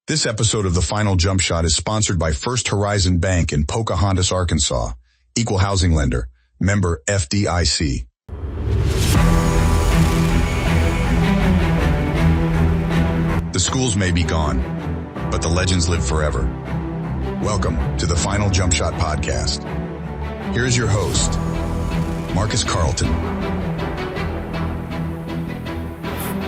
This episode of The Final Jump Shot is sponsored by First Horizon Bank in Pocahontas, Arkansas. Equal housing lender. Member FDIC. The schools may be gone, but the legends live forever. Welcome to the Final Jump Shot podcast. Here is your host, Marcus Carlton.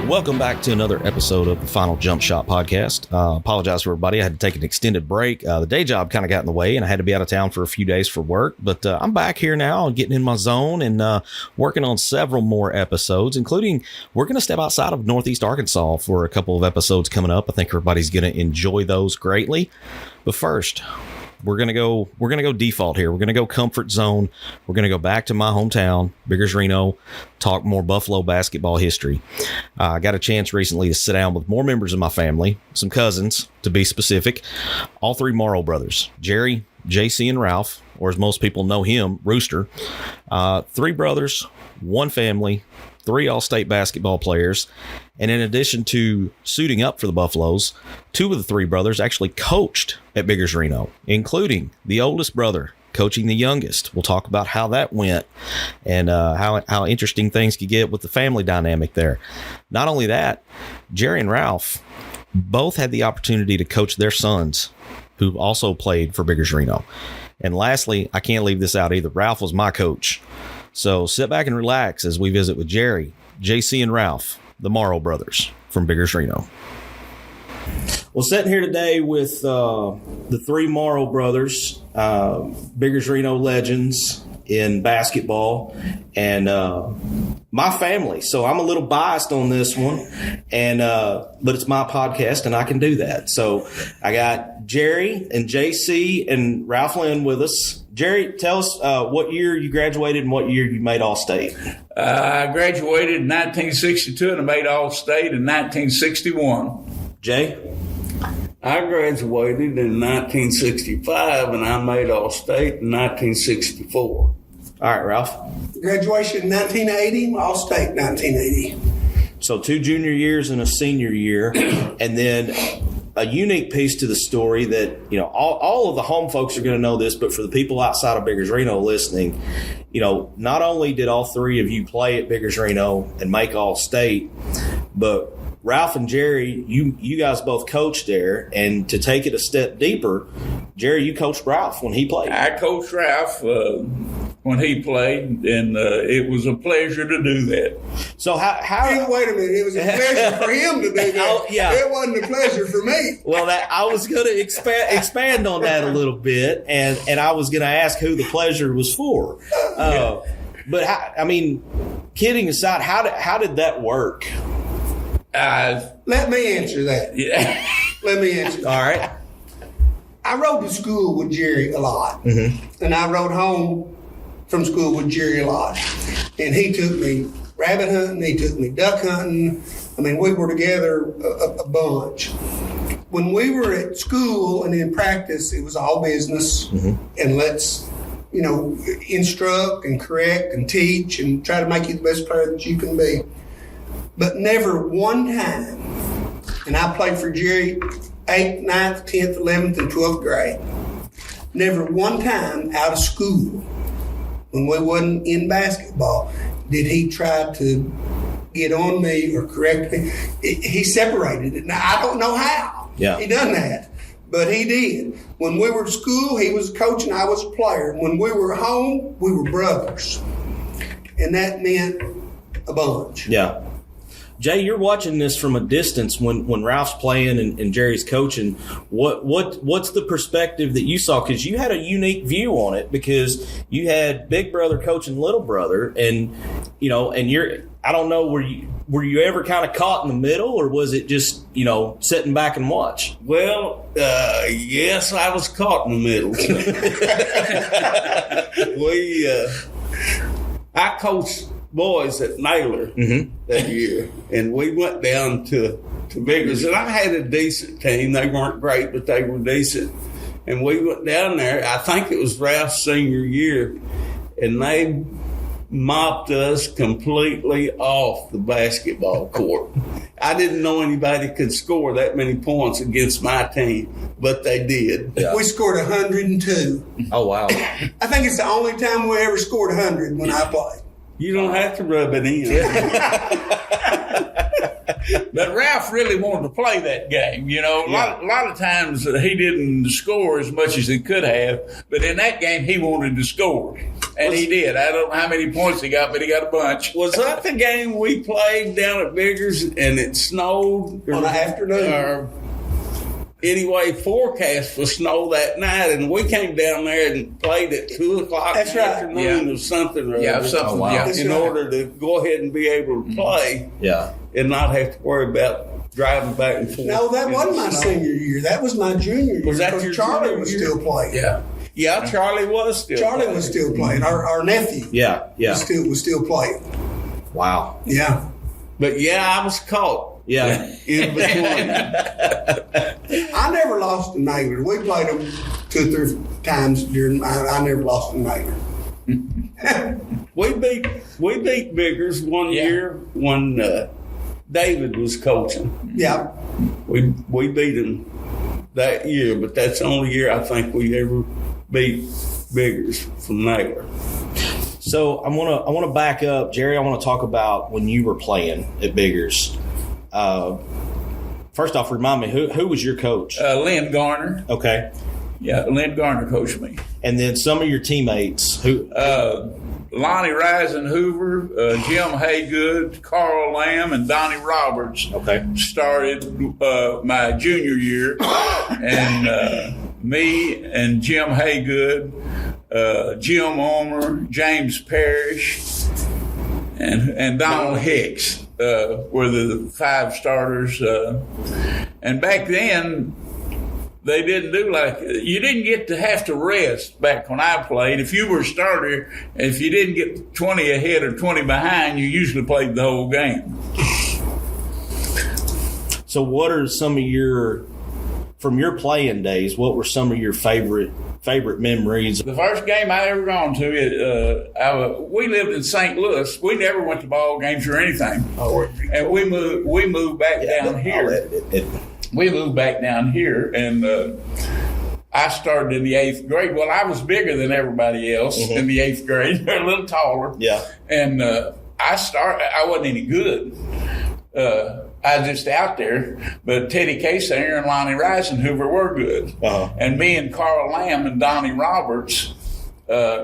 Welcome back to another episode of the Final Jump Shot podcast. Apologize for everybody. I had to take an extended break. The day job kind of got in the way and I had to be out of town for a few days for work, but I'm back here now and getting in my zone and working on several more episodes, including we're going to step outside of Northeast Arkansas for a couple of episodes coming up. I think everybody's going to enjoy those greatly. But first, we're going to go default here. We're going to go comfort zone. We're going to go back to my hometown, Biggers-Reyno, talk more Buffalo basketball history. I got a chance recently to sit down with more members of my family, some cousins to be specific, all three Morrow brothers, Jerry, JC, and Ralph, or as most people know him, Rooster. Three brothers, one family, three all-state basketball players. And in addition to suiting up for the Buffaloes, two of the three brothers actually coached at Biggers-Reyno, including the oldest brother coaching the youngest. We'll talk about how that went and how interesting things could get with the family dynamic there. Not only that, Jerry and Ralph both had the opportunity to coach their sons, who also played for Biggers-Reyno. And lastly, I can't leave this out either. Ralph was my coach. So sit back and relax as we visit with Jerry, JC, and Ralph, the Morrow brothers from Biggers-Reyno. Well, sitting here today with the three Morrow brothers, Biggers-Reyno legends in basketball, and my family. So I'm a little biased on this one, and but it's my podcast, and I can do that. So I got Jerry and JC and Ralph Lynn with us. Jerry, tell us what year you graduated and what year you made All-State. I graduated in 1962 and I made All-State in 1961. Jay? I graduated in 1965 and I made All-State in 1964. All right, Ralph? Graduation in 1980, All-State 1980. So 2 junior years and a senior year, and then a unique piece to the story that, you know, all of the home folks are going to know this, but for the people outside of Biggers-Reyno listening, you know, not only did all three of you play at Biggers-Reyno and make All-State, but Ralph and Jerry, you guys both coached there, and to take it a step deeper, Jerry, you coached Ralph when he played. I coached Ralph when he played, and it was a pleasure to do that. So how Wait a minute, it was a pleasure for him to do that. Oh, yeah. It wasn't a pleasure for me. Well, I was going to expand on that a little bit, and I was going to ask who the pleasure was for. But kidding aside, how did that work? Let me answer that. Yeah. Let me answer that. All right. I rode to school with Jerry a lot. Mm-hmm. And I rode home from school with Jerry a lot. And he took me rabbit hunting. He took me duck hunting. I mean, we were together a bunch. When we were at school and in practice, it was all business. Mm-hmm. And let's, instruct and correct and teach and try to make you the best player that you can be. But never one time, and I played for Jerry 8th, 9th, 10th, 11th, and 12th grade. Never one time out of school, when we wasn't in basketball, did he try to get on me or correct me. He separated it. Now, I don't know how he done that, but he did. When we were at school, he was a coach and I was a player. When we were home, we were brothers. And that meant a bunch. Yeah. Jay, you're watching this from a distance when Ralph's playing and Jerry's coaching. What's the perspective that you saw? Because you had a unique view on it because you had big brother coaching little brother, and I don't know, were you ever kind of caught in the middle, or was it just sitting back and watch? Well, yes, I was caught in the middle. I coached boys at Naylor that year, and we went down to Biggers, and I had a decent team. They weren't great, but they were decent. And we went down there, I think it was Ralph's senior year, and they mopped us completely off the basketball court. I didn't know anybody could score that many points against my team, but they did. Yeah. We scored 102. Oh, wow. I think it's the only time we ever scored 100 when I played. You don't have to rub it in. But Ralph really wanted to play that game. You know, a lot of times he didn't score as much as he could have, but in that game he wanted to score. And he did. I don't know how many points he got, but he got a bunch. Was that the game we played down at Biggers and it snowed? On the afternoon? Anyway, forecast for snow that night, and we came down there and played at 2 o'clock in the afternoon or something. In order to go ahead and be able to play and not have to worry about driving back and forth. No, that wasn't my senior year. That was my junior year. Was that your Charlie was still playing. Yeah, Charlie was still Charlie playing. was still playing. Our nephew was still playing. Wow. Yeah. But, I was caught. Yeah. In between. I never lost to Naylor. We played them 2 or 3 times during. I never lost to Naylor. We beat Biggers one year when David was coaching. Yeah. We beat him that year, but that's the only year I think we ever beat Biggers from Naylor. So I want to back up, Jerry. I want to talk about when you were playing at Biggers. First off, remind me, who was your coach? Lynn Garner. Okay. Yeah, Lynn Garner coached me. And then some of your teammates. Who? Lonnie Risenhoover, Jim Haygood, Carl Lamb, and Donnie Roberts. Okay. Started my junior year, and me and Jim Haygood, Jim Omer, James Parrish, and Donald Hicks were the 5 starters. And back then, they didn't do you didn't get to have to rest back when I played. If you were a starter, if you didn't get 20 ahead or 20 behind, you usually played the whole game. So what are some of from your playing days, what were some of your favorite memories? The first game I ever gone to, we lived in St. Louis. We never went to ball games or anything. And we moved back down here. We moved back down here, and I started in the 8th grade. Well, I was bigger than everybody else in the 8th grade. They're a little taller. Yeah. And I wasn't any good. I was just out there, but Teddy Kaysinger and Lonnie Risenhoover were good. And me and Carl Lamb and Donnie Roberts,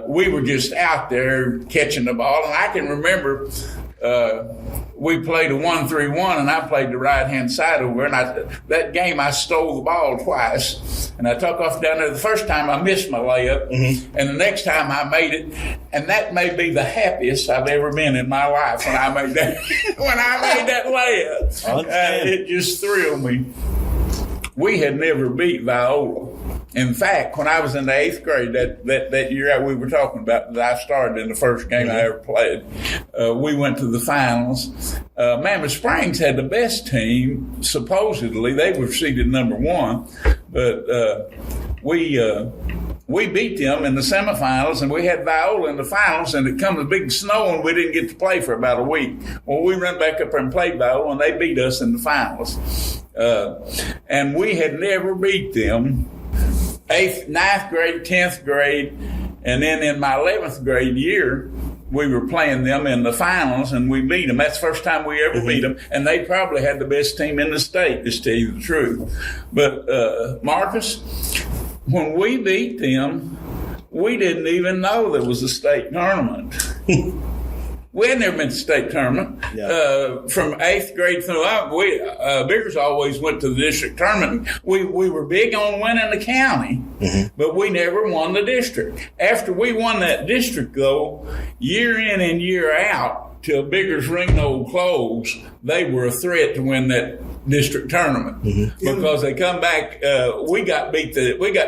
we were just out there catching the ball. And I can remember we played a 1-3-1, and I played the right-hand side over. And that game, I stole the ball twice, and I took off down there. The first time I missed my layup, and the next time I made it. And that may be the happiest I've ever been in my life when I made that layup. It just thrilled me. We had never beat Viola. In fact, when I was in the 8th grade, that year we were talking about, that I started in the first game I ever played, we went to the finals. Mammoth Springs had the best team, supposedly. They were seeded number 1, but we beat them in the semifinals, and we had Viola in the finals, and it come a big snow, and we didn't get to play for about a week. Well, we run back up there and played Viola, and they beat us in the finals. And we had never beat them. 8th, 9th grade, 10th grade, and then in my 11th grade year, we were playing them in the finals, and we beat them. That's the first time we ever beat them, and they probably had the best team in the state, to tell you the truth. But, Marcus, when we beat them, we didn't even know there was a state tournament. We had never been to state tournament. From 8th grade through up, Biggers always went to the district tournament. We were big on winning the county, but we never won the district. After we won that district, though, year in and year out, till Biggers-Reyno closed, they were a threat to win that district tournament because they come back. We got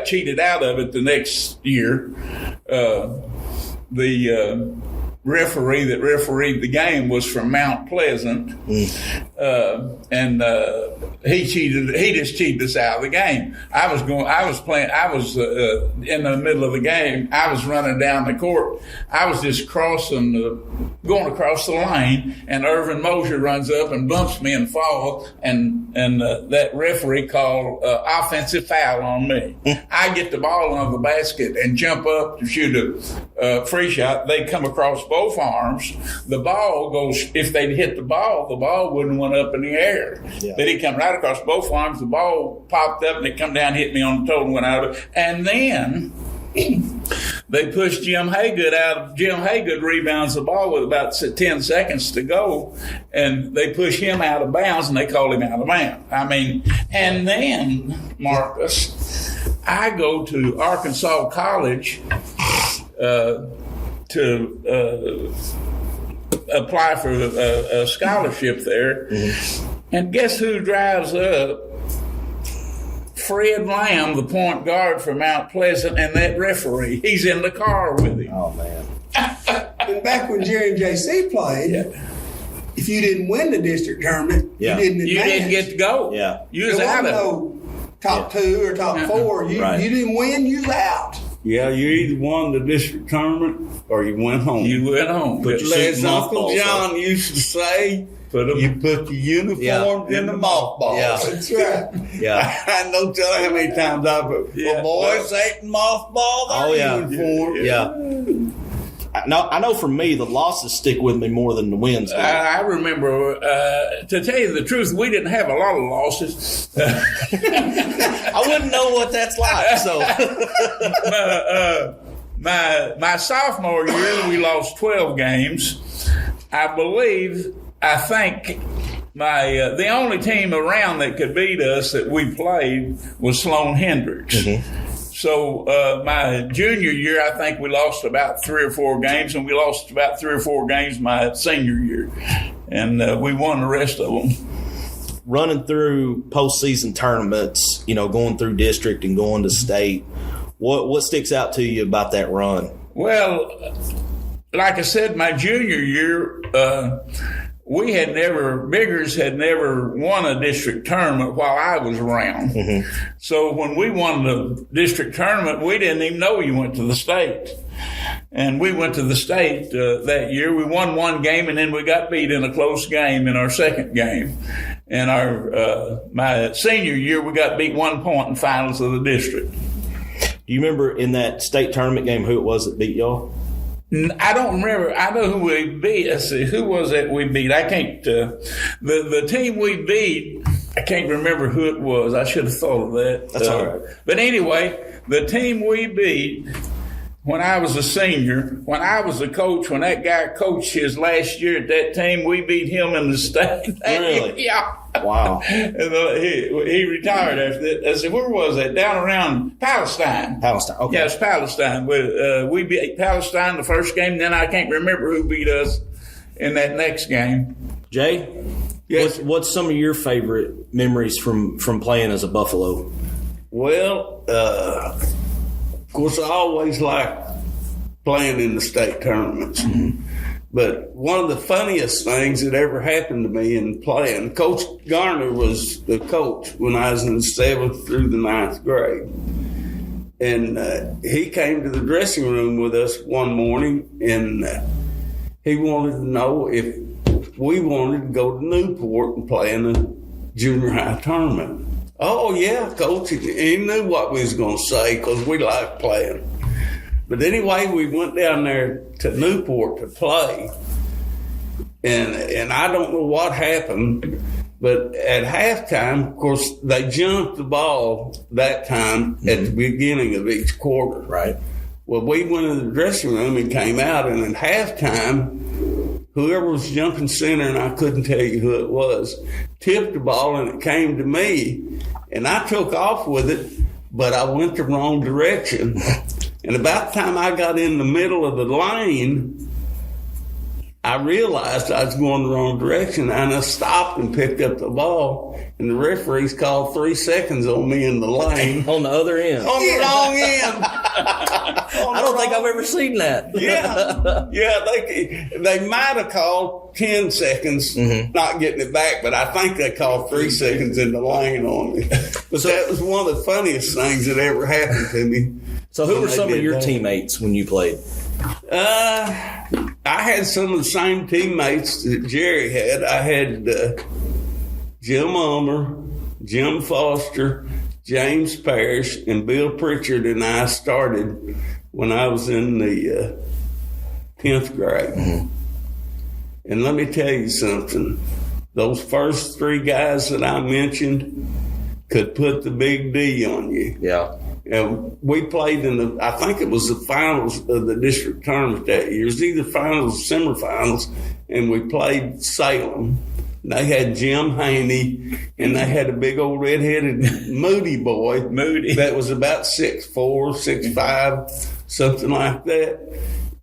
cheated out of it the next year. The referee that refereed the game was from Mount Pleasant, and he just cheated us out of the game. I was in the middle of the game. I was running down the court. I was just crossing going across the lane, and Irvin Mosier runs up and bumps me and falls, and that referee called offensive foul on me. I get the ball on the basket and jump up to shoot a free shot. They come across both arms. The ball goes, if they'd hit the ball wouldn't went up in the air. Yeah. But he come right across both arms. The ball popped up and it come down, hit me on the toe and went out. And then they pushed Jim Haygood out. Jim Haygood rebounds the ball with about 10 seconds to go, and they push him out of bounds, and they call him out of bounds. I mean, and then, Marcus, I go to Arkansas College to apply for a scholarship there, and guess who drives up? Fred Lamb, the point guard for Mount Pleasant, and that referee. He's in the car with him. Oh, man. And back when Jerry and JC played, if you didn't win the district tournament, you didn't advance. You didn't get to go. Yeah. You was out of it. No top 2 or top 4. You didn't win, you was out. Yeah, you either won the district tournament or you went home. You went home. But as Uncle John used to say, you put the uniforms in the mothballs. Yeah. That's right. Yeah. I don't tell you how many times I put, boys ain't mothball their uniforms. Yeah. I know for me, the losses stick with me more than the wins. I remember, to tell you the truth, we didn't have a lot of losses. I wouldn't know what that's like. So, my sophomore year, we lost 12 games. I think the only team around that could beat us that we played was Sloan Hendricks. So my junior year, I think we lost about 3 or 4 games, and we lost about 3 or 4 games my senior year, and we won the rest of them. Running through postseason tournaments, going through district and going to state, what sticks out to you about that run? Well, like I said, my junior year, Biggers had never won a district tournament while I was around. So when we won the district tournament, we didn't even know you went to the state. And we went to the state that year. We won 1 game, and then we got beat in a close game in our second game. And my senior year, we got beat 1 point in finals of the district. Do you remember in that state tournament game who it was that beat y'all? I don't remember. I know who we beat. Let's see, who was it we beat? I can't. The team we beat, I can't remember who it was. I should have thought of that. That's all right. But anyway, the team we beat when I was a senior, when I was a coach, when that guy coached his last year at that team, we beat him in the state. Really? Yeah. Wow. And he retired after that. I said, where was that? Down around Palestine. Palestine. Okay. Yeah, it's Palestine. We beat Palestine the first game, then I can't remember who beat us in that next game. Jay? Yes. What's some of your favorite memories from playing as a Buffalo? Well, of course, I always liked playing in the state tournaments. But one of the funniest things that ever happened to me in playing, Coach Garner was the coach when I was in the 7th through the 9th grade. And he came to the dressing room with us one morning, and he wanted to know if we wanted to go to Newport and play in a junior high tournament. Oh, yeah, Coach. He knew what we was going to say because we liked playing. But anyway, we went down there to Newport to play. And I don't know what happened, but at halftime, of course, they jumped the ball that time at the beginning of each quarter. Right. Well, we went in the dressing room and came out, and at halftime, whoever was jumping center, and I couldn't tell you who it was, tipped the ball, and it came to me, and I took off with it, but I went the wrong direction. And about the time I got in the middle of the lane, I realized I was going the wrong direction, and I stopped and picked up the ball, and the referees called 3 seconds on me in the lane. On the other end. On the wrong end. I don't think I've ever seen that. Yeah, they might have called 10 seconds, not getting it back, but I think they called 3 seconds in the lane on me. But that was one of the funniest things that ever happened to me. So who were some of your teammates when you played? I I had some of the same teammates that Jerry had. I had Jim Ulmer, Jim Foster, James Parrish, and Bill Pritchard, and I started when I was in the 10th grade. Mm-hmm. And let me tell you something. Those first three guys that I mentioned could put the big D on you. Yeah. And we played in I think it was the finals of the district tournament that year. It was either finals or semifinals, and we played Salem. They had Jim Haney, and they had a big old red-headed Moody boy. Moody. That was about 6'4", 6'5", something like that.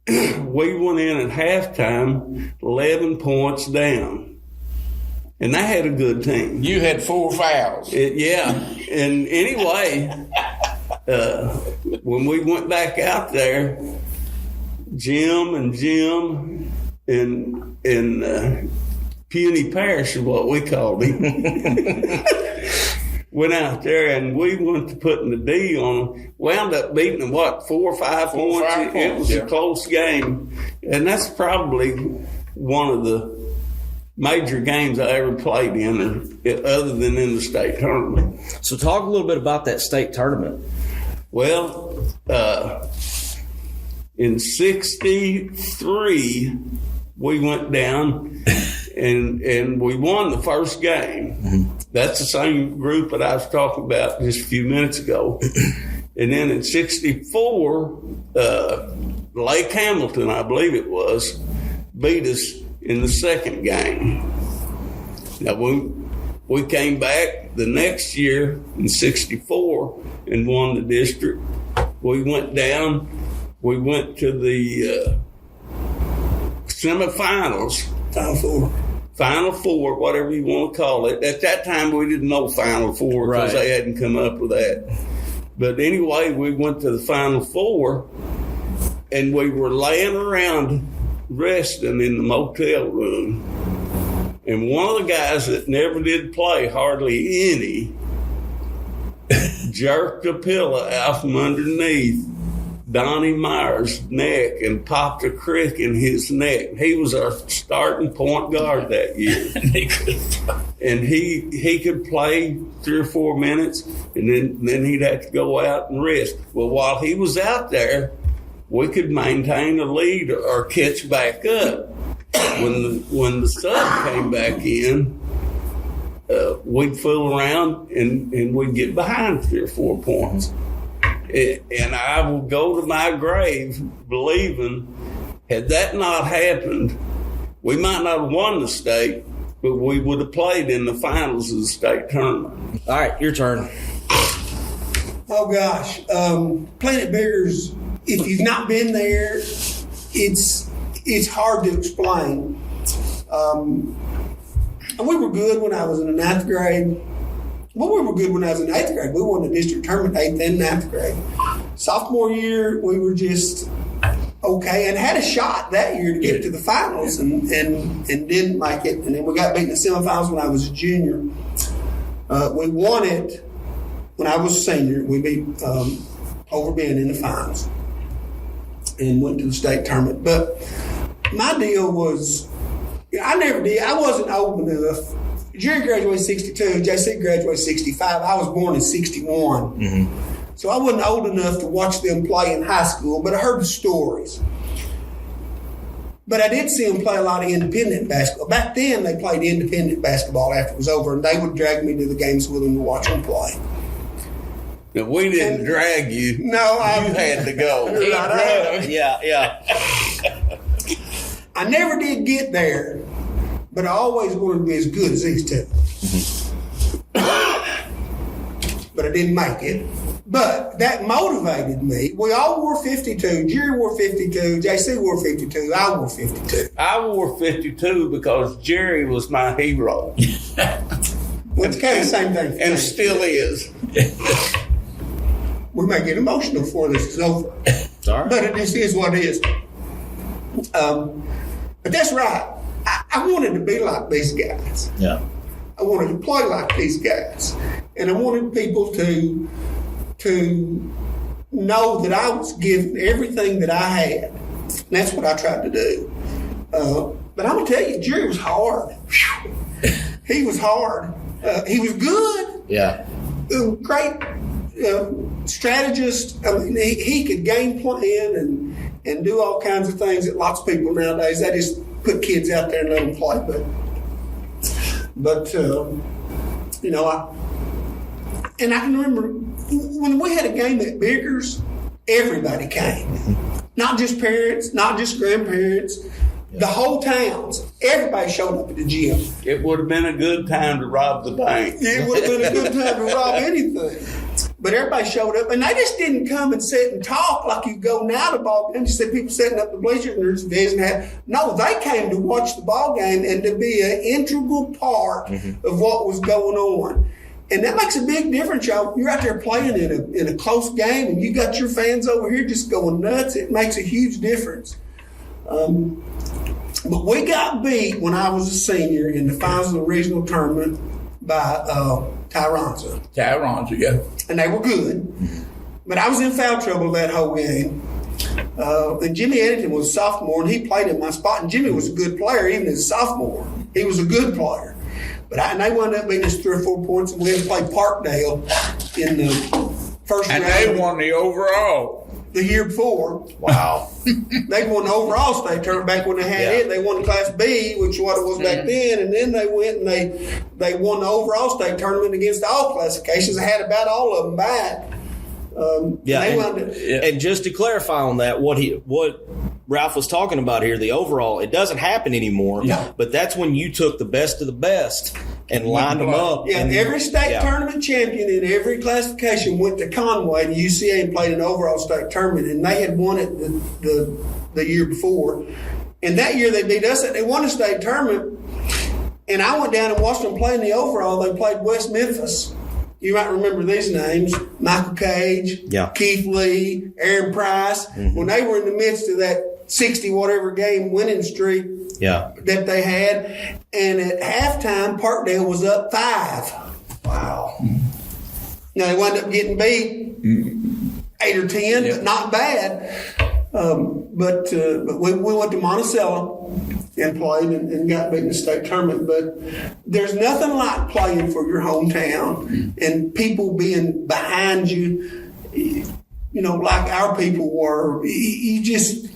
We went in at halftime 11 points down. And they had a good team. You had 4 fouls. Yeah. And anyway, when we went back out there, Jim and Puny Parrish is what we called him. Went out there and we went to putting the D on them. Wound up beating them, 4 or 5 points? It was a close game. And that's probably one of the major games I ever played in, other than in the state tournament. So talk a little bit about that state tournament. Well, in 63, we went down and we won the first game. Mm-hmm. That's the same group that I was talking about just a few minutes ago. And then in 64, Lake Hamilton, I believe it was, beat us in the second game. Now, we came back the next year in 64 and won the district. We went down. We went to the semifinals. Final Four, whatever you want to call it. At that time, we didn't know Final Four because they hadn't come up with that. But anyway, we went to the Final Four, and we were laying around resting in the motel room. And one of the guys that never did play hardly any jerked a pillow out from underneath Donnie Myers' neck and popped a crick in his neck. He was our starting point guard that year. And he could play 3 or 4 minutes, and then he'd have to go out and rest. Well, while he was out there, we could maintain a lead or catch back up. When the sub came back in, we'd fool around and we'd get behind 3 or 4 points. And I will go to my grave believing, had that not happened, we might not have won the state, but we would have played in the finals of the state tournament. All right, your turn. Oh, gosh. Playing at Biggers, if you've not been there, it's hard to explain. And we were good when I was in the 9th grade. Well, we were good when I was in 8th grade. We won the district tournament 8th and 9th grade. Sophomore year, we were just okay and had a shot that year to get to the finals and didn't make it. And then we got beat in the semifinals when I was a junior. We won it when I was a senior. We beat Overbend in the finals and went to the state tournament. But my deal was, I wasn't old enough. Jerry graduated 62, JC graduated 65. I was born in 61. Mm-hmm. So I wasn't old enough to watch them play in high school, but I heard the stories. But I did see them play a lot of independent basketball. Back then, they played independent basketball after it was over, and they would drag me to the games with them to watch them play. Now, we didn't drag you. No, you had to go. Yeah. I never did get there, but I always wanted to be as good as these two. But I didn't make it. But that motivated me. We all wore 52. Jerry wore 52. JC wore 52. I wore 52. I wore 52 because Jerry was my hero. It's kind of the same thing. And still is. We may get emotional before this is over. Sorry. But it just is what it is. But that's right. I wanted to be like these guys. Yeah. I wanted to play like these guys. And I wanted people to know that I was giving everything that I had. And that's what I tried to do. But I'm going to tell you, Jerry was hard. Whew. He was hard. He was good. Yeah. Great strategist. I mean, he could game plan and do all kinds of things that lots of people nowadays, they just put kids out there and let them play. But you know, I can remember when we had a game at Biggers, everybody came. Not just parents, not just grandparents. The whole towns, everybody showed up at the gym. It would have been a good time to rob the bank. It would have been a good time to rob anything. But everybody showed up, and they just didn't come and sit and talk like you go now to ball games. You see people setting up the bleachers and there's vision. No, they came to watch the ball game and to be an integral part of what was going on. And that makes a big difference, y'all. You're out there playing in a close game, and you got your fans over here just going nuts. It makes a huge difference. But we got beat when I was a senior in the finals of the regional tournament by Tyronza. Tyronza, yeah. And they were good. But I was in foul trouble that whole game. And Jimmy Eddington was a sophomore, and he played in my spot. And Jimmy was a good player, even as a sophomore. He was a good player. But they wound up beating us 3 or 4 points, and we had to play Parkdale in the first round. And they won the overall. The year before. Wow. They won the overall state tournament back when they had it. They won Class B, which is what it was back then, and then they went and they won the overall state tournament against all classifications. They had about all of them back. And just to clarify on that, what Ralph was talking about here, the overall, it doesn't happen anymore. Yeah. But that's when you took the best of the best and lined them up. Yeah, and every state tournament champion in every classification went to Conway and UCA and played an overall state tournament, and they had won it the year before. And that year they beat us. They won a state tournament, and I went down and watched them play in the overall. They played West Memphis. You might remember these names: Michael Cage, Keith Lee, Aaron Price. When they were in the midst of that 60-whatever game winning streak that they had. And at halftime, Parkdale was up 5. Wow. Now, they wound up getting beat 8 or 10, but not bad. But we went to Monticello and played and got beat in the state tournament. But there's nothing like playing for your hometown and people being behind you, you know, like our people were. You just,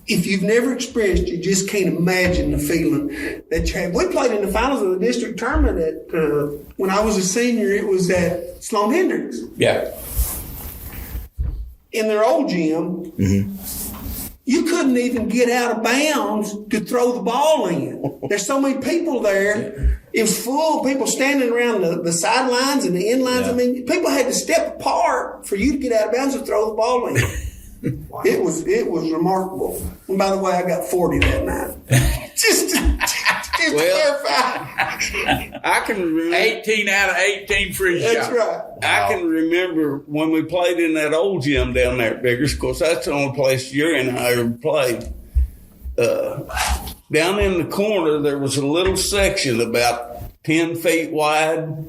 if you've never experienced, you just can't imagine the feeling that you have. We played in the finals of the district tournament when I was a senior. It was at Sloan Hendricks. Yeah. In their old gym. You couldn't even get out of bounds to throw the ball in. There's so many people there. It was full of people standing around the sidelines and the end lines. I mean, people had to step apart for you to get out of bounds and throw the ball in. Wow. It was remarkable. And by the way, I got 40 that night. just to clarify. I can remember 18 out of 18 free shots. That's right. I can remember when we played in that old gym down there at Biggers. Of course, that's the only place Jerry and I ever played. Down in the corner, there was a little section about 10 feet wide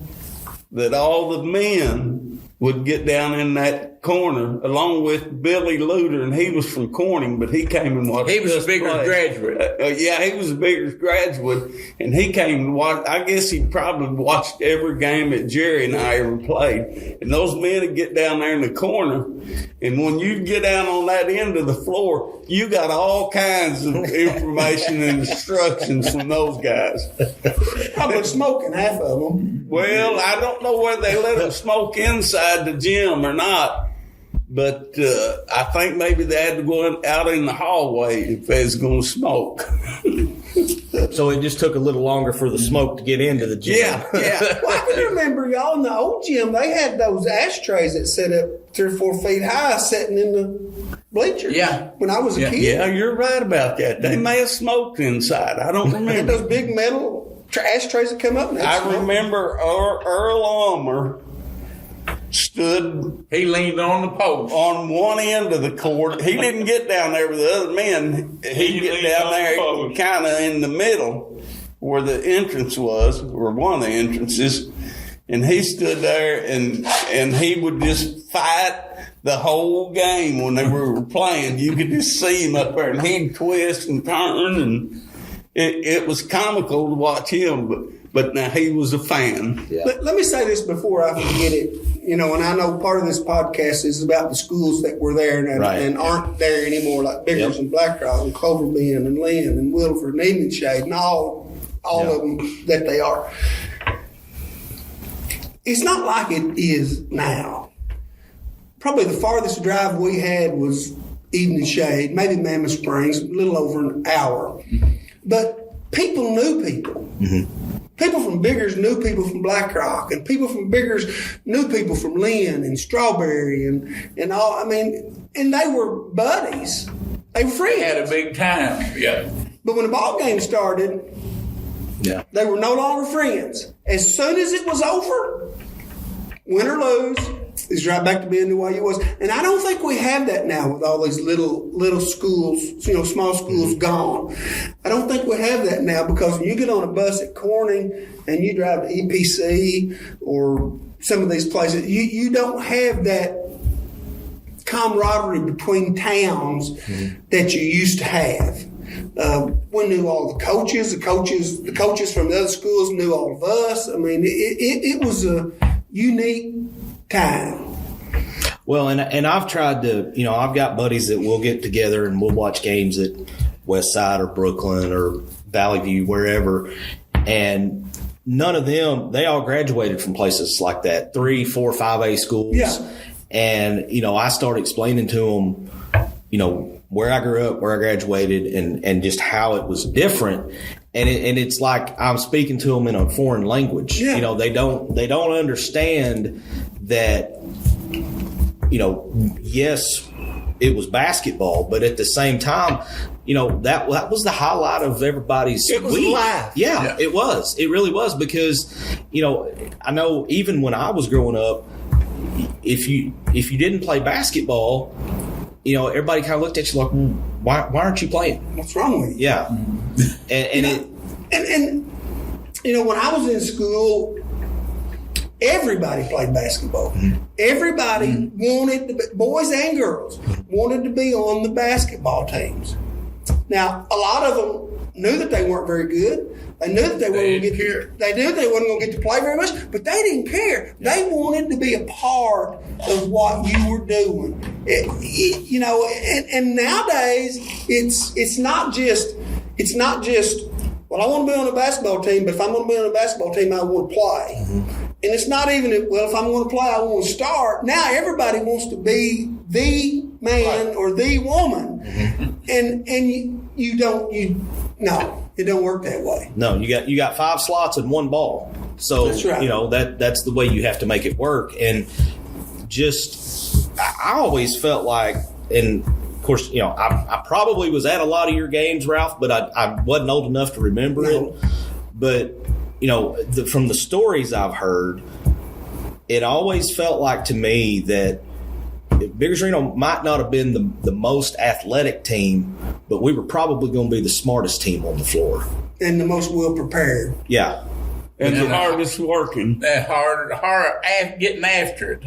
that all the men would get down in that corner along with Billy Luter, and he was from Corning, but he came and watched. He was a Biggers graduate. He was a Biggers graduate, and he came and watched. I guess he probably watched every game that Jerry and I ever played. And those men would get down there in the corner, and when you get down on that end of the floor, you got all kinds of information and instructions from those guys. Probably smoking half of them. Well, I don't know whether they let them smoke inside the gym or not, but I think maybe they had to go out in the hallway if they was going to smoke. So it just took a little longer for the smoke to get into the gym. Yeah. Well, I can remember y'all in the old gym, they had those ashtrays that set up 3 or 4 feet high sitting in the bleachers. Yeah. When I was a kid. Yeah, you're right about that. They may have smoked inside. I don't They had remember. those big metal ashtrays that come up. And I remember Earl Ulmer stood He leaned on the post. on one end of the court. He didn't get down there with the other men. He'd get down there kind of in the middle where the entrance was, or one of the entrances. And he stood there and he would just fight the whole game when they were playing. You could just see him up there, and he'd twist and turn, and it was comical to watch him, but now he was a fan. Yeah. Let me say this before I forget it. And I know part of this podcast is about the schools that were there and aren't there anymore, like Biggers and Blackrock and Clover Bend and Lynn and Wilford and Edenshade and all of them that they are. It's not like it is now. Probably the farthest drive we had was Edenshade, maybe Mammoth Springs, a little over an hour. But people knew people. People from Biggers knew people from Blackrock, and people from Biggers knew people from Lynn and Strawberry and all. I mean, and they were buddies. They were friends. Had a big time. Yeah. But when the ball game started, they were no longer friends. As soon as it was over, win or lose, it's right back to being the way it was. And I don't think we have that now with all these little schools, small schools gone. I don't think we have that now, because when you get on a bus at Corning and you drive to EPC or some of these places, you don't have that camaraderie between towns that you used to have. We knew all the coaches. The coaches from the other schools knew all of us. I mean, it was a unique time. Well, and I've tried to, I've got buddies that we'll get together and we'll watch games at West Side or Brooklyn or Valley View, wherever. And none of them, they all graduated from places like that, 3, 4, 5A schools. Yeah. And, I started explaining to them, where I grew up, where I graduated, and just how it was different. And it's like I'm speaking to them in a foreign language. Yeah. They don't understand that, yes, it was basketball, but at the same time, that was the highlight of everybody's It was week. life. Yeah, it was. It really was, because, I know even when I was growing up, if you didn't play basketball, everybody kind of looked at you like, why aren't you playing? What's wrong with you? Yeah. And when I was in school, everybody played basketball. Everybody wanted to be, boys and girls, wanted to be on the basketball teams. Now, a lot of them knew that they weren't very good. They knew that they weren't going to get. They knew they wasn't going to get to play very much, but they didn't care. They wanted to be a part of what you were doing. And nowadays it's not just. Well, I want to be on a basketball team, but if I'm going to be on a basketball team, I want to play. And it's not even, well, if I'm going to play, I want to start. Now everybody wants to be the man or the woman. And no, it don't work that way. No, you got 5 slots and 1 ball. So, That's right. That's the way you have to make it work. And I always felt like, and of course, I probably was at a lot of your games, Ralph, but I wasn't old enough to remember it. But, from the stories I've heard, it always felt like to me that Biggers-Reyno might not have been the most athletic team, but we were probably going to be the smartest team on the floor. And the most well prepared. Yeah. And the hardest working. Hard, getting after it,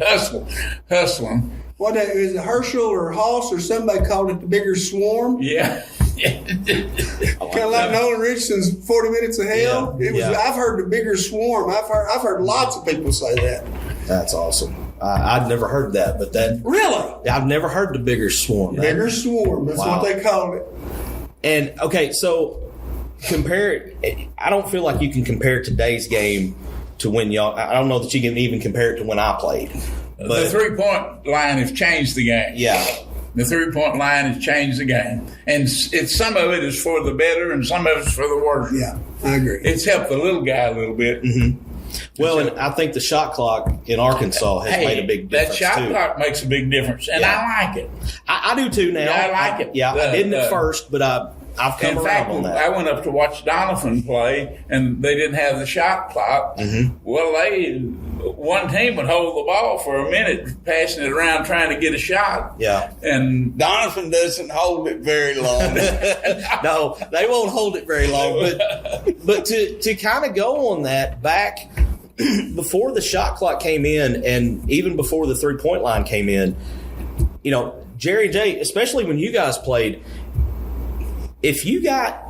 hustling. What is it, Herschel or Hoss or somebody called it the bigger swarm? Yeah. Kind of like Nolan Richardson's 40 Minutes of Hell. Yeah. I've heard the bigger swarm. I've heard lots of people say that. That's awesome. I'd never heard that, but Really? I've never heard the bigger swarm. Bigger swarm. That's what they called it. And okay, so compare it. I don't feel like you can compare today's game to when y'all. I don't know that you can even compare it to when I played. But The 3-point line has changed the game. yeah, The 3-point line has changed the game. And some of it is for the better and some of it's for the worse. Yeah, I agree. It's helped the little guy a little bit. well, and I think the shot clock in Arkansas has made a big difference that shot too. clock makes a big difference, and I like it. I do too now. Yeah, I like it. Yeah, I didn't at first, but I've come In around fact, on that. I went up to watch Donovan play, and they didn't have the shot clock. Well, one team would hold the ball for a minute, passing it around, trying to get a shot. Yeah. And Donovan doesn't hold it very long. No, they won't hold it very long. But to kind of go on that, back before the shot clock came in, and even before the 3-point line came in, Jerry J, especially when you guys played, if you got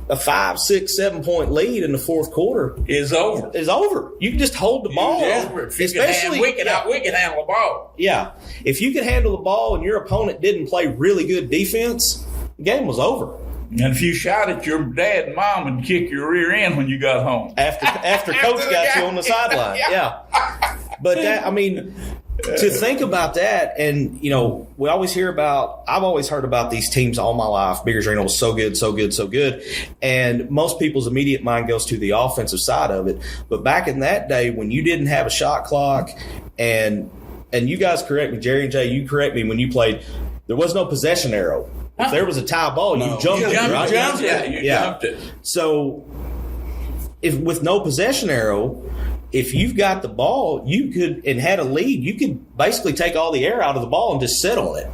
a 5, 6, 7 point lead in the fourth quarter Is over. You can just hold the ball. Especially we can handle the ball. Yeah. If you could handle the ball and your opponent didn't play really good defense, the game was over. And if you shot at your dad and mom and kick your rear end when you got home. After coach got you on the sideline. Yeah. But that, I mean, to think about that, and, you know, I've always heard about these teams all my life. Biggers-Reyno was so good, so good, so good. And most people's immediate mind goes to the offensive side of it. But back in that day, when you didn't have a shot clock, and you guys correct me, Jerry and Jay, you correct me, when you played, there was no possession arrow. If there was a tie ball, you jumped it, right? You jumped it. So, with no possession arrow, if you've got the ball, you could, and had a lead, you could basically take all the air out of the ball and just sit on it.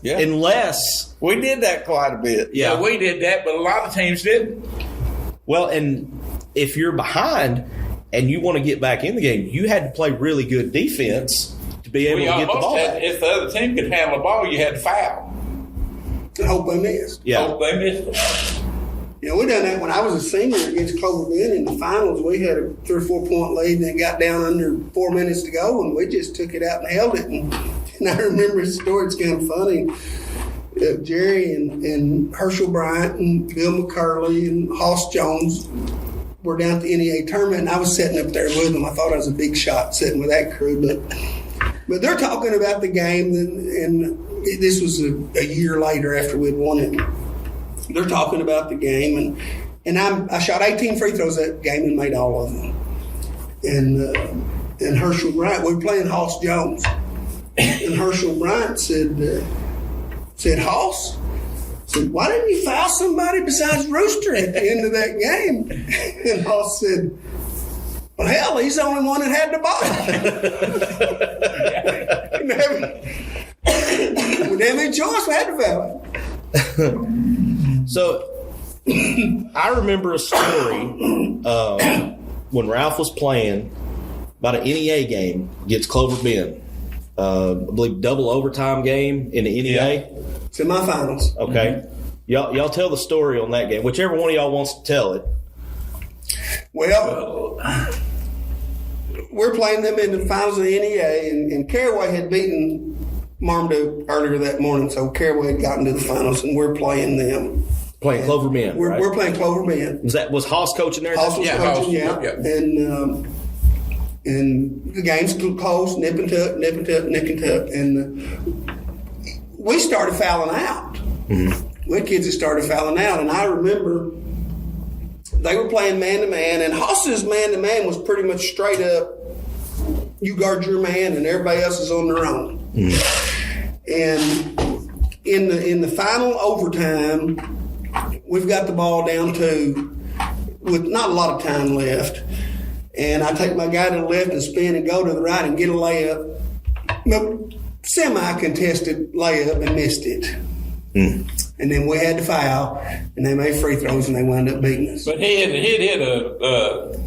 Yeah. Unless We did that quite a bit. Yeah, we did that, but a lot of teams didn't. Well, and if you're behind and you want to get back in the game, you had to play really good defense to be able to get the ball back. If the other team could handle the ball, you had to foul. And hope they missed. Yeah. Hope they missed it. You know, we done that when I was a senior against Clover Bend in the finals. We had a 3 or 4 point lead and it got down under 4 minutes to go, and we just took it out and held it. And I remember the story. It's kind of funny. Jerry and Herschel Bryant and Bill McCurley and Hoss Jones were down at the NEA tournament, and I was sitting up there with them. I thought I was a big shot sitting with that crew, but they're talking about the game, and this was a year later after we'd won it. They're talking about the game, and I shot 18 free throws that game and made all of them. And Herschel Bryant, we were playing Hoss Jones, and Herschel Bryant said, Hoss, said, why didn't you foul somebody besides Rooster at the end of that game? And Hoss said, well, hell, he's the only one that had the ball. We didn't have any choice. We had to foul it. So I remember a story when Ralph was playing about an NEA game against Clover Bend. I believe double overtime game in the NEA. Yeah. Semifinals. Okay. Y'all tell the story on that game. Whichever one of y'all wants to tell it. Well, we're playing them in the finals of the NEA, and Caraway had beaten Marmaduke earlier that morning, so Caraway had gotten to the finals, and we're playing them. Playing Clover Bend, right? We're playing Clover Bend. Was Hoss coaching there? Hoss was coaching, yeah. And the game's close, nip and tuck, and we started fouling out. Mm-hmm. We kids had started fouling out, and I remember they were playing man-to-man, and Hoss's man-to-man was pretty much straight up, you guard your man, and everybody else is on their own. Mm-hmm. And in the final overtime, we've got the ball down to, with not a lot of time left, and I take my guy to the left and spin and go to the right and get a layup, semi-contested layup, and missed it. And then we had to foul, and they made free throws, and they wound up beating us. But he had hit a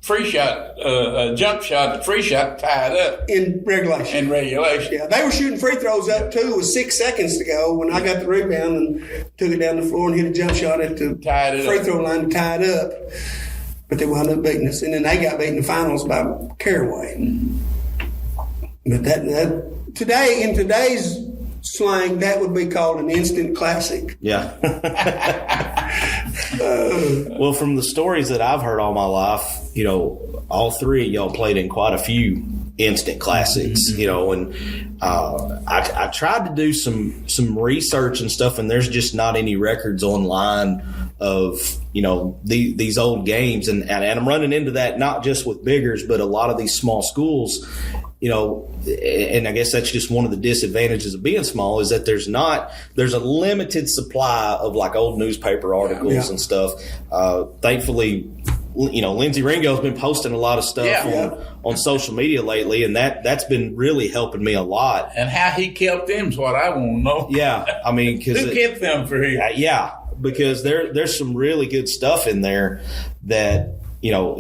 free shot, a jump shot, free shot tied up. In regulation. Yeah, they were shooting free throws up, too, with 6 seconds to go when I got the rebound and took it down the floor and hit a jump shot at the free throw line to tie it up. But they wound up beating us. And then they got beat in the finals by Caraway. But that today, in today's slang, that would be called an instant classic. Yeah. Well, from the stories that I've heard all my life, you know, all three of y'all played in quite a few instant classics, you know, and I tried to do some research and stuff, and there's just not any records online of, you know, these old games, and I'm running into that not just with Biggers, but a lot of these small schools. You know, and I guess that's just one of the disadvantages of being small is that there's a limited supply of like old newspaper articles and stuff. Thankfully, you know, Lindsey Ringo's been posting a lot of stuff on social media lately, and that's been really helping me a lot. And how he kept them is what I want to know. Yeah, I mean, because who kept them for him? Yeah, because there's some really good stuff in there that, you know,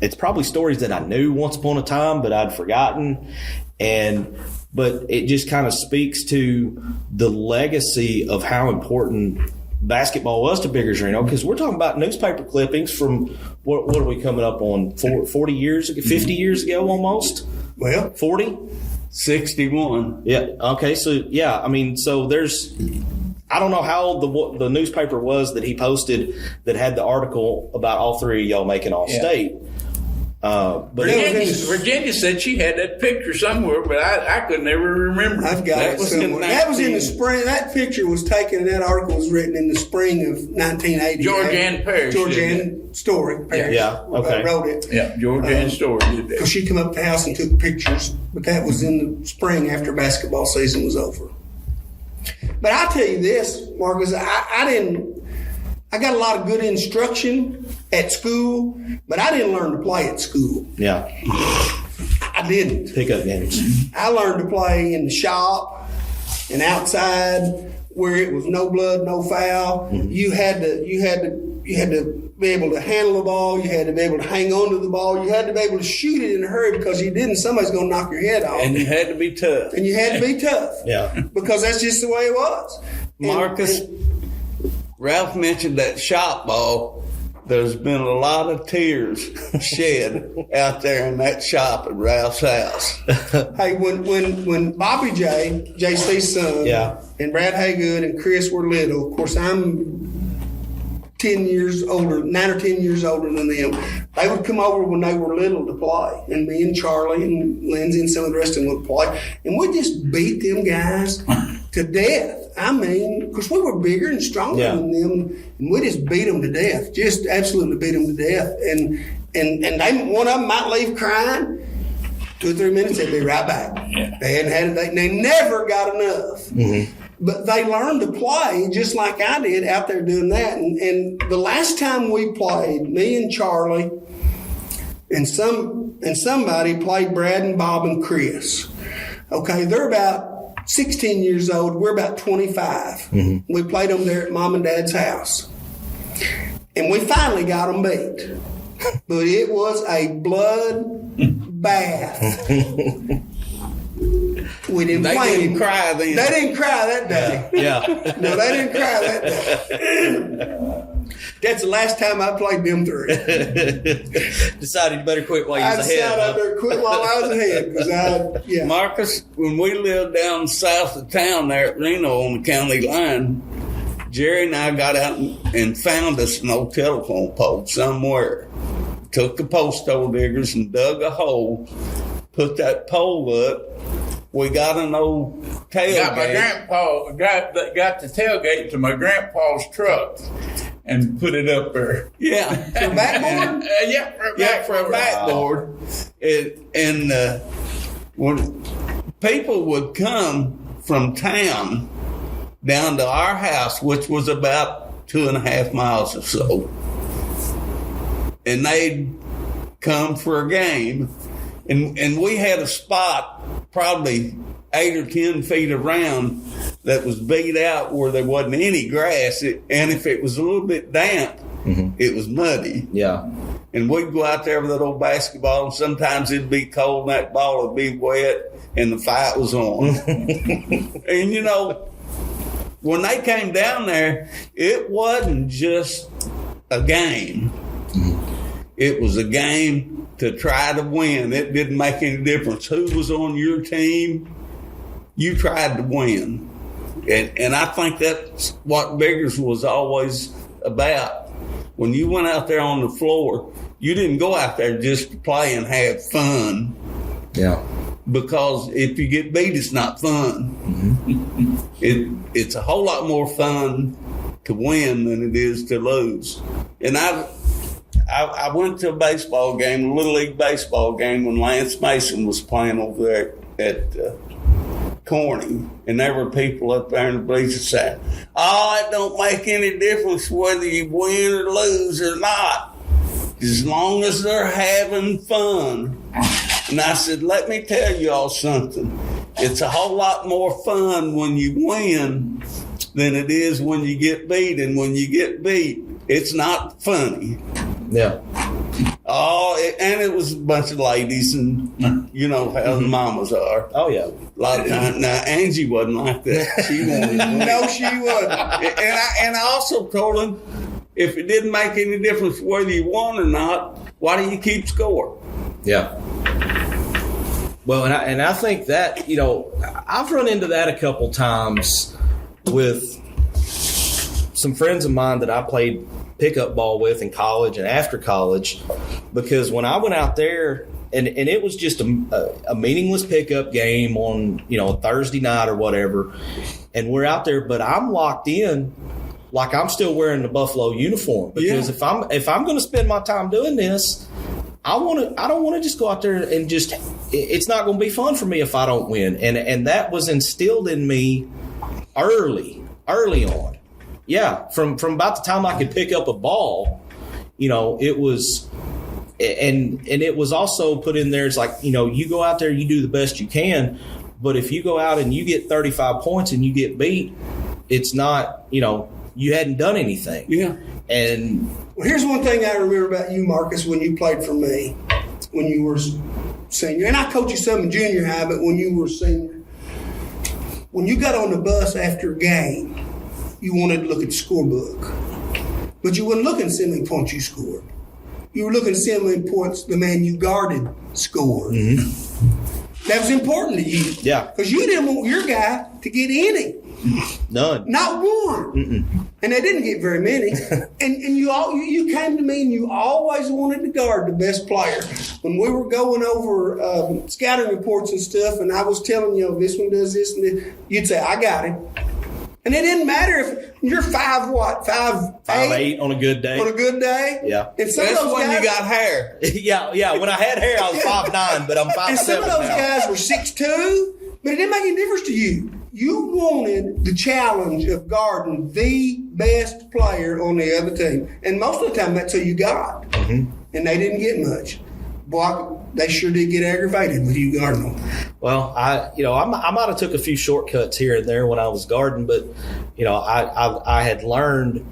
it's probably stories that I knew once upon a time, but I'd forgotten. But it just kind of speaks to the legacy of how important basketball was to Biggers-Reyno, because we're talking about newspaper clippings from, what are we coming up on, 40 years ago, 50 years ago almost? Well, 40? 61. Yeah. Okay. So, yeah, I mean, so there's, I don't know how the newspaper was that he posted that had the article about all three of y'all making All-State. But Virginia said she had that picture somewhere, but I could never remember. I've got it somewhere. That was in the spring. That picture was taken, and that article was written in the spring of 1980. George Ann Parrish. George Ann Story. Parrish, okay. wrote it. Yeah, George Ann Story did that. Because she come up to the house and took pictures, but that was in the spring after basketball season was over. But I'll tell you this, Marcus, I got a lot of good instruction at school, but I didn't learn to play at school. Yeah. I didn't. Pick up games. I learned to play in the shop and outside where it was no blood, no foul. Mm-hmm. You had to be able to handle the ball. You had to be able to hang on to the ball. You had to be able to shoot it in a hurry, because you didn't, somebody's going to knock your head off. And you had to be tough. Yeah. Because that's just the way it was. Marcus, Ralph mentioned that shot ball. There's been a lot of tears shed out there in that shop at Ralph's house. Hey, when Bobby JC's son, and Brad Haygood and Chris were little, of course I'm 10 years older, 9 or 10 years older than them. They would come over when they were little to play, and me and Charlie and Lindsay and some of the rest of them would play, and we just beat them guys to death. I mean, because we were bigger and stronger than them, and we just beat them to death. Just absolutely beat them to death. And one of them might leave crying. 2 or 3 minutes, they'd be right back. Yeah. They hadn't had it. They never got enough. Mm-hmm. But they learned to play just like I did out there doing that. And the last time we played, me and Charlie and somebody played Brad and Bob and Chris. Okay, they're about 16 years old. We're about 25. Mm-hmm. We played them there at Mom and Dad's house. And we finally got them beat. But it was a blood bath. We didn't play. They didn't cry then. They didn't cry that day. Yeah. No, they didn't cry that day. That's the last time I played them three. Decided you better quit while you was ahead. I better quit while I was ahead. Marcus, when we lived down south of town there at Reno on the county line, Jerry and I got out and found us an old telephone pole somewhere. Took the post hole diggers and dug a hole, put that pole up. We got an old tailgate. Got the tailgate to my grandpa's truck and put it up there. Yeah. For a backboard? For a backboard. And when people would come from town down to our house, which was about 2.5 miles or so, and they'd come for a game, and we had a spot probably 8 or 10 feet around that was beat out where there wasn't any grass, and if it was a little bit damp, it was muddy. Yeah. And we'd go out there with that old basketball, and sometimes it'd be cold and that ball would be wet, and the fight was on. And, you know, when they came down there, it wasn't just a game. It was a game to try to win. It didn't make any difference who was on your team. You tried to win. And I think that's what Biggers was always about. When you went out there on the floor, you didn't go out there just to play and have fun. Yeah. Because if you get beat, it's not fun. Mm-hmm. It's a whole lot more fun to win than it is to lose. And I went to a baseball game, a Little League baseball game, when Lance Mason was playing over there at Corning. And there were people up there in the bleachers saying, "Oh, it don't make any difference whether you win or lose or not, as long as they're having fun." And I said, let me tell y'all something. It's a whole lot more fun when you win than it is when you get beat. And when you get beat, it's not funny. Yeah. And it was a bunch of ladies, and you know how the mamas are. Oh, yeah. A lot of times. Now, Angie wasn't like that. She wanted to win. No, she wasn't. And I also told him, if it didn't make any difference whether you won or not, why do you keep score? Yeah. Well, and I think that, you know, I've run into that a couple times with some friends of mine that I played pickup ball with in college and after college, because when I went out there, and it was just a meaningless pickup game on, you know, a Thursday night or whatever, and we're out there, but I'm locked in like I'm still wearing the Buffalo uniform, because if I'm going to spend my time doing this, I don't want to just go out there and just, it's not going to be fun for me if I don't win. And that was instilled in me early on. Yeah. From about the time I could pick up a ball, you know, it was, and it was also put in there. It's like, you know, you go out there, you do the best you can, but if you go out and you get 35 points and you get beat, it's not, you know, you hadn't done anything. Yeah. And well, here's one thing I remember about you, Marcus, when you played for me, when you were senior. And I coached you some in junior high, but when you were senior, when you got on the bus after a game, you wanted to look at the scorebook. But you weren't looking to see how many points you scored. You were looking to see how many points the man you guarded scored. Mm-hmm. That was important to you. Yeah. Because you didn't want your guy to get any. None. Not one. Mm-mm. And they didn't get very many. and you came to me and you always wanted to guard the best player. When we were going over scouting reports and stuff, and I was telling you, this one does this and this, you'd say, I got him. And it didn't matter if you're 5'8" on a good day. On a good day. Yeah. And some That's of those when guys, you got hair. Yeah. When I had hair, I was 5'9", but I'm 5'7" and some of those now. guys were 6'2", but it didn't make any difference to you. You wanted the challenge of guarding the best player on the other team. And most of the time, that's who you got. Mm-hmm. And they didn't get much. Boy, they sure did get aggravated with you guarding them. Well, I might have took a few shortcuts here and there when I was guarding, but, you know, I had learned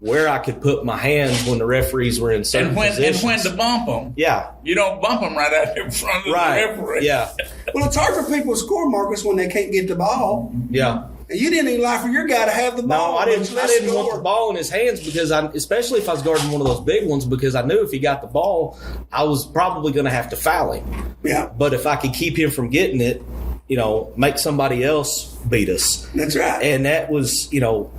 where I could put my hands when the referees were in certain positions. And when to bump them. Yeah. You don't bump them right out in front of the referee. Yeah. Well, it's hard for people to score, Marcus, when they can't get the ball. Yeah. And you didn't even like for your guy to have the ball. No, I didn't want the ball in his hands, because especially if I was guarding one of those big ones, because I knew if he got the ball, I was probably going to have to foul him. Yeah. But if I could keep him from getting it, you know, make somebody else beat us. That's right. And that was, you know,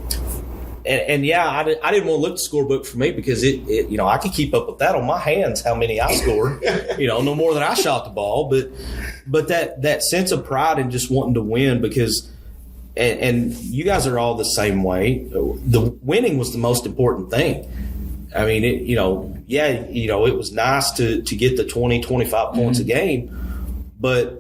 and yeah, I didn't want to look at the scorebook for me, because it you know, I could keep up with that on my hands, how many I scored, you know, no more than I shot the ball. But that sense of pride and just wanting to win, because and you guys are all the same way. The winning was the most important thing. I mean, it was nice to get the 20, 25 points a game. But,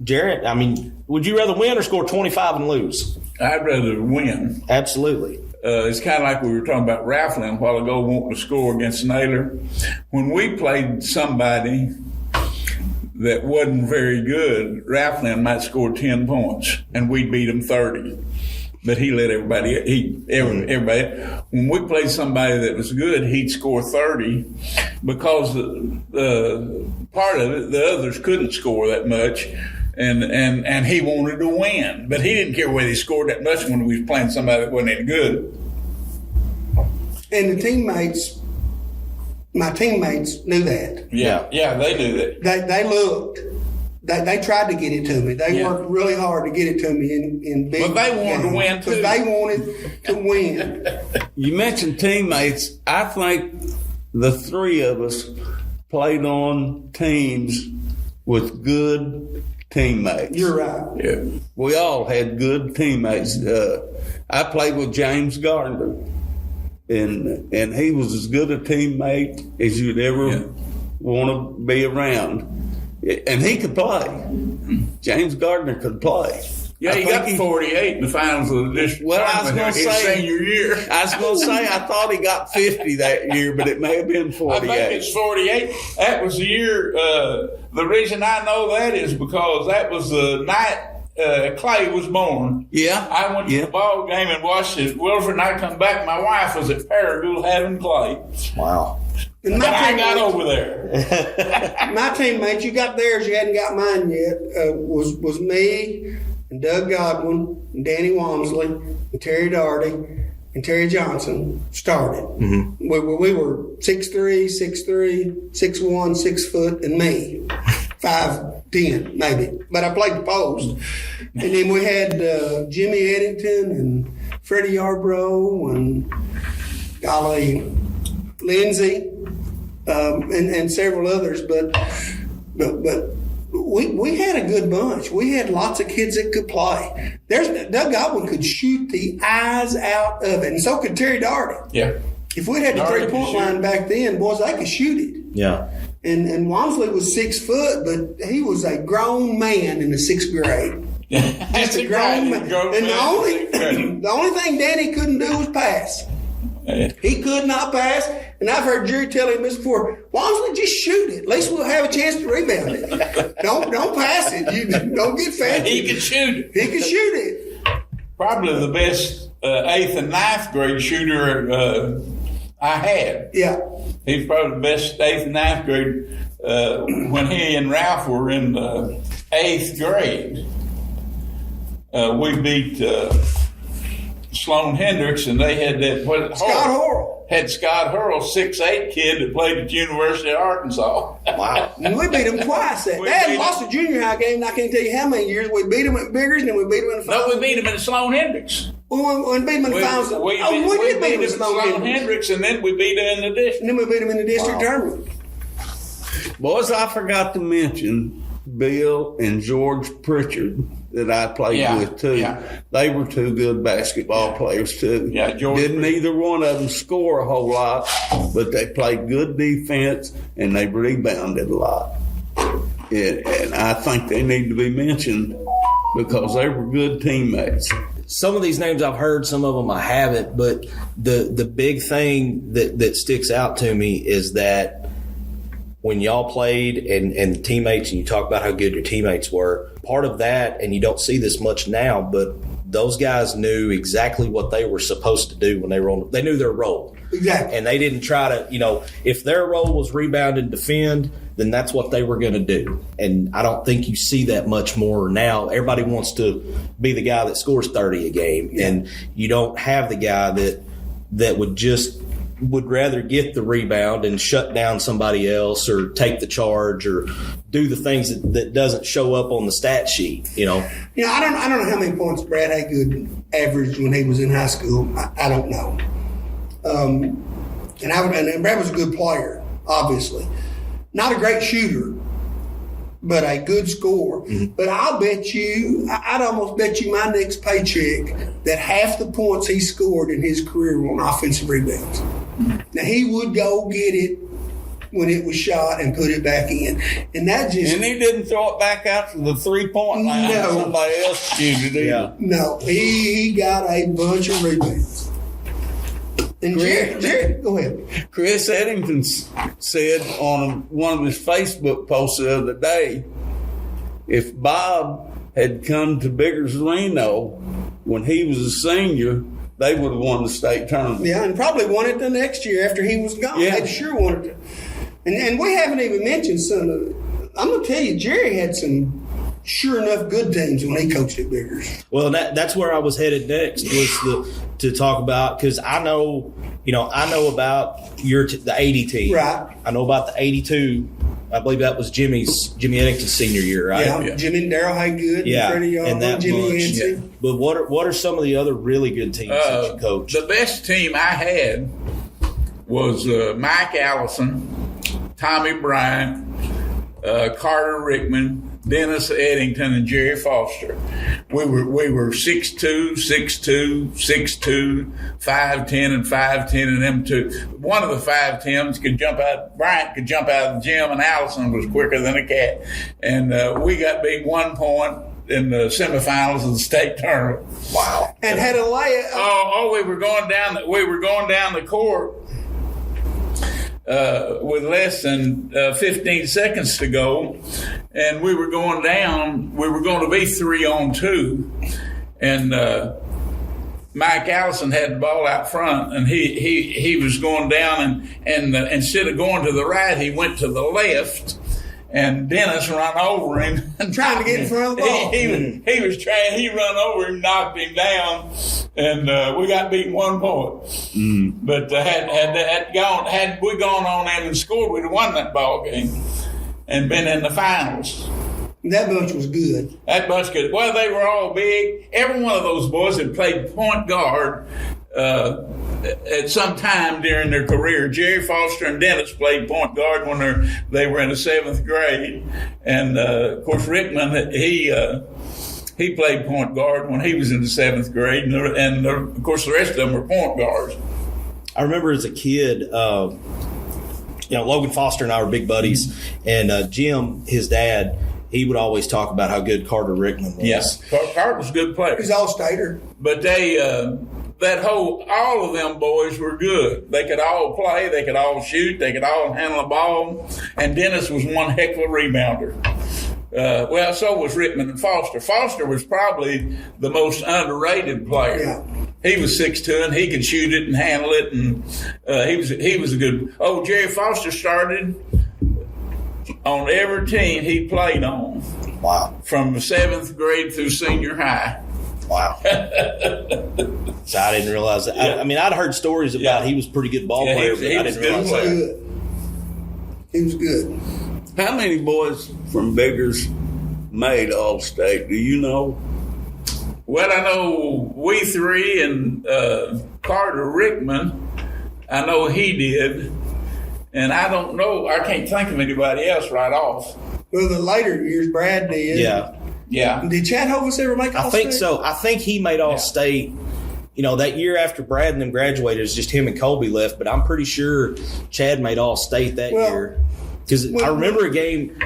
Jarrett, I mean, would you rather win or score 25 and lose? I'd rather win. Absolutely. It's kind of like we were talking about Ralphlin a while ago, wanting to score against Naylor. When we played somebody that wasn't very good, Ralphlin might score 10 points, and we'd beat him 30. But he let everybody. When we played somebody that was good, he'd score 30, because the part of it, the others couldn't score that much, and he wanted to win. But he didn't care whether he scored that much when we was playing somebody that wasn't any good. And my teammates knew that. Yeah, they knew that. They looked. They tried to get it to me. They worked really hard to get it to me in big. But they wanted to win too. Because they wanted to win. You mentioned teammates. I think the three of us played on teams with good teammates. You're right. Yeah. We all had good teammates. I played with James Gardner, and he was as good a teammate as you'd ever want to be around. And he could play. James Gardner could play. Yeah, he got 48 in the finals of the district. Well, I was going to say, senior year. I was going to say, I thought he got 50 that year, but it may have been 48. I think it's 48. That was the year. The reason I know that is because that was the night Clay was born. Yeah. I went to the ball game and watched it. Wilford and I come back. My wife was at Paragould having Clay. Wow. And But I got over there. My teammates, you got theirs, you hadn't got mine yet, was me and Doug Godwin and Danny Walmsley and Terry Daugherty and Terry Johnson started. Mm-hmm. We were 6'3", 6'1", 6 foot, and me. 5'10", maybe. But I played the post. And then we had Jimmy Eddington and Freddie Yarbrough and Lindsay and several others. But we had a good bunch. We had lots of kids that could play. Doug Godwin could shoot the eyes out of it, and so could Terry Daugherty. Yeah. If we'd had the 3-point line back then, boys, they could shoot it. Yeah. And Walmsley was 6 foot, but he was a grown man in the 6th grade. Just a grown man. And the only thing Danny couldn't do was pass. He could not pass. And I've heard Jerry tell him this before. Walmsley, just shoot it. At least we'll have a chance to rebound it. Don't pass it. You don't get fancy. He could shoot it. He could shoot it. Probably the best 8th and 9th grade shooter I had. Yeah. He's probably the best 8th and 9th grade when he and Ralph were in 8th grade. We beat Sloan Hendricks, and they had that Scott Horrell. Had Scott Hurl, 6'8" kid that played at the University of Arkansas. Wow. And we beat them twice. They hadn't lost a junior high game, and I can't tell you how many years. We beat them at Biggers, and then we beat them in the finals. No, we beat them in Sloan Hendricks. We beat them in the finals. We did beat them in Sloan Hendricks, and then we beat them in the district. And then we beat them in the district tournament. Boys, I forgot to mention Bill and George Pritchard that I played with too. Yeah. They were two good basketball players too. Yeah, George didn't either one of them score a whole lot, but they played good defense and they rebounded a lot. And I think they need to be mentioned because they were good teammates. Some of these names I've heard, some of them I haven't, but the big thing that sticks out to me is that when y'all played and teammates, and you talk about how good your teammates were, part of that, and you don't see this much now, but those guys knew exactly what they were supposed to do when they were on. They knew their role. Exactly. And they didn't try to, if their role was rebound and defend, then that's what they were going to do. And I don't think you see that much more now. Everybody wants to be the guy that scores 30 a game. Yeah. And you don't have the guy that would rather get the rebound and shut down somebody else or take the charge or do the things that doesn't show up on the stat sheet, I don't know how many points Brad Haygood averaged when he was in high school. I don't know. And Brad was a good player, obviously. Not a great shooter, but a good scorer. Mm-hmm. But I'd almost bet you my next paycheck that half the points he scored in his career were on offensive rebounds. Now, he would go get it when it was shot and put it back in. And he didn't throw it back out to the 3-point line. No. Somebody else shooted it. Yeah. No, he got a bunch of rebounds. And Jared, go ahead. Chris Eddington said on one of his Facebook posts the other day, if Bob had come to Biggers-Reyno when he was a senior, they would have won the state tournament. Yeah, and probably won it the next year after he was gone. Yeah. They'd sure won it. And we haven't even mentioned some of it. I'm going to tell you, Jerry had some sure enough good teams when he coached at Biggers. Well, that's where I was headed next, was to talk about, because I know about the 80 team. Right. I know about the 82. I believe that was Jimmy Eddington's senior year, right? Yeah. Jimmy and Darryl Haygood, yeah, Freddie Yarbrough, Jimmy Yancey. Yeah. But what are some of the other really good teams that you coached? The best team I had was Mike Allison, Tommy Bryant, Carter Rickman, Dennis Eddington, and Jerry Foster. We were 6'2", 6'2", 6'2", 5'10", and 5'10", and them two. One of the 5'10s could jump out. Bryant could jump out of the gym, and Allison was quicker than a cat. And we got beat 1 point in the semifinals of the state tournament. Wow! And had a layup. We were going down the court with less than 15 seconds to go, and we were going down. We were going to be 3-on-2, and Mike Allison had the ball out front, and he was going down, and instead of going to the right, he went to the left. And Dennis run over him and trying to get in front of the ball. He was trying. He run over him, knocked him down, and we got beaten 1 point. But had we gone on in and scored, we'd have won that ball game and been in the finals. That bunch was good. That bunch good. Well, they were all big. Every one of those boys had played point guard at some time during their career. Jerry Foster and Dennis played point guard when they were in the 7th grade, and of course Rickman he played point guard when he was in the 7th grade, and of course the rest of them were point guards. I remember as a kid, Logan Foster and I were big buddies, and Jim, his dad, he would always talk about how good Carter Rickman was. Yes, Carter was a good player. He's all-stater. But all of them boys were good. They could all play, they could all shoot, they could all handle the ball, and Dennis was one heck of a rebounder. Well, so was Rickman and Foster. Foster was probably the most underrated player. Yeah. He was 6'2", and he could shoot it and handle it, and he was a good. Oh, Jerry Foster started on every team he played on. Wow. From the 7th grade through senior high. Wow. So I didn't realize that. Yeah. I mean, I'd heard stories about he was a pretty good ball player, but I didn't realize that. He was good. How many boys from Biggers made All-State? Do you know? Well, I know we three and Carter Rickman. I know he did. And I don't know. I can't think of anybody else right off. Well, the later years, Brad did. Yeah. Did Chad Hovis ever make All-State? I think so. I think he made All-State. That year after Brad and them graduated, it was just him and Colby left. But I'm pretty sure Chad made All-State that year. Because I remember a game,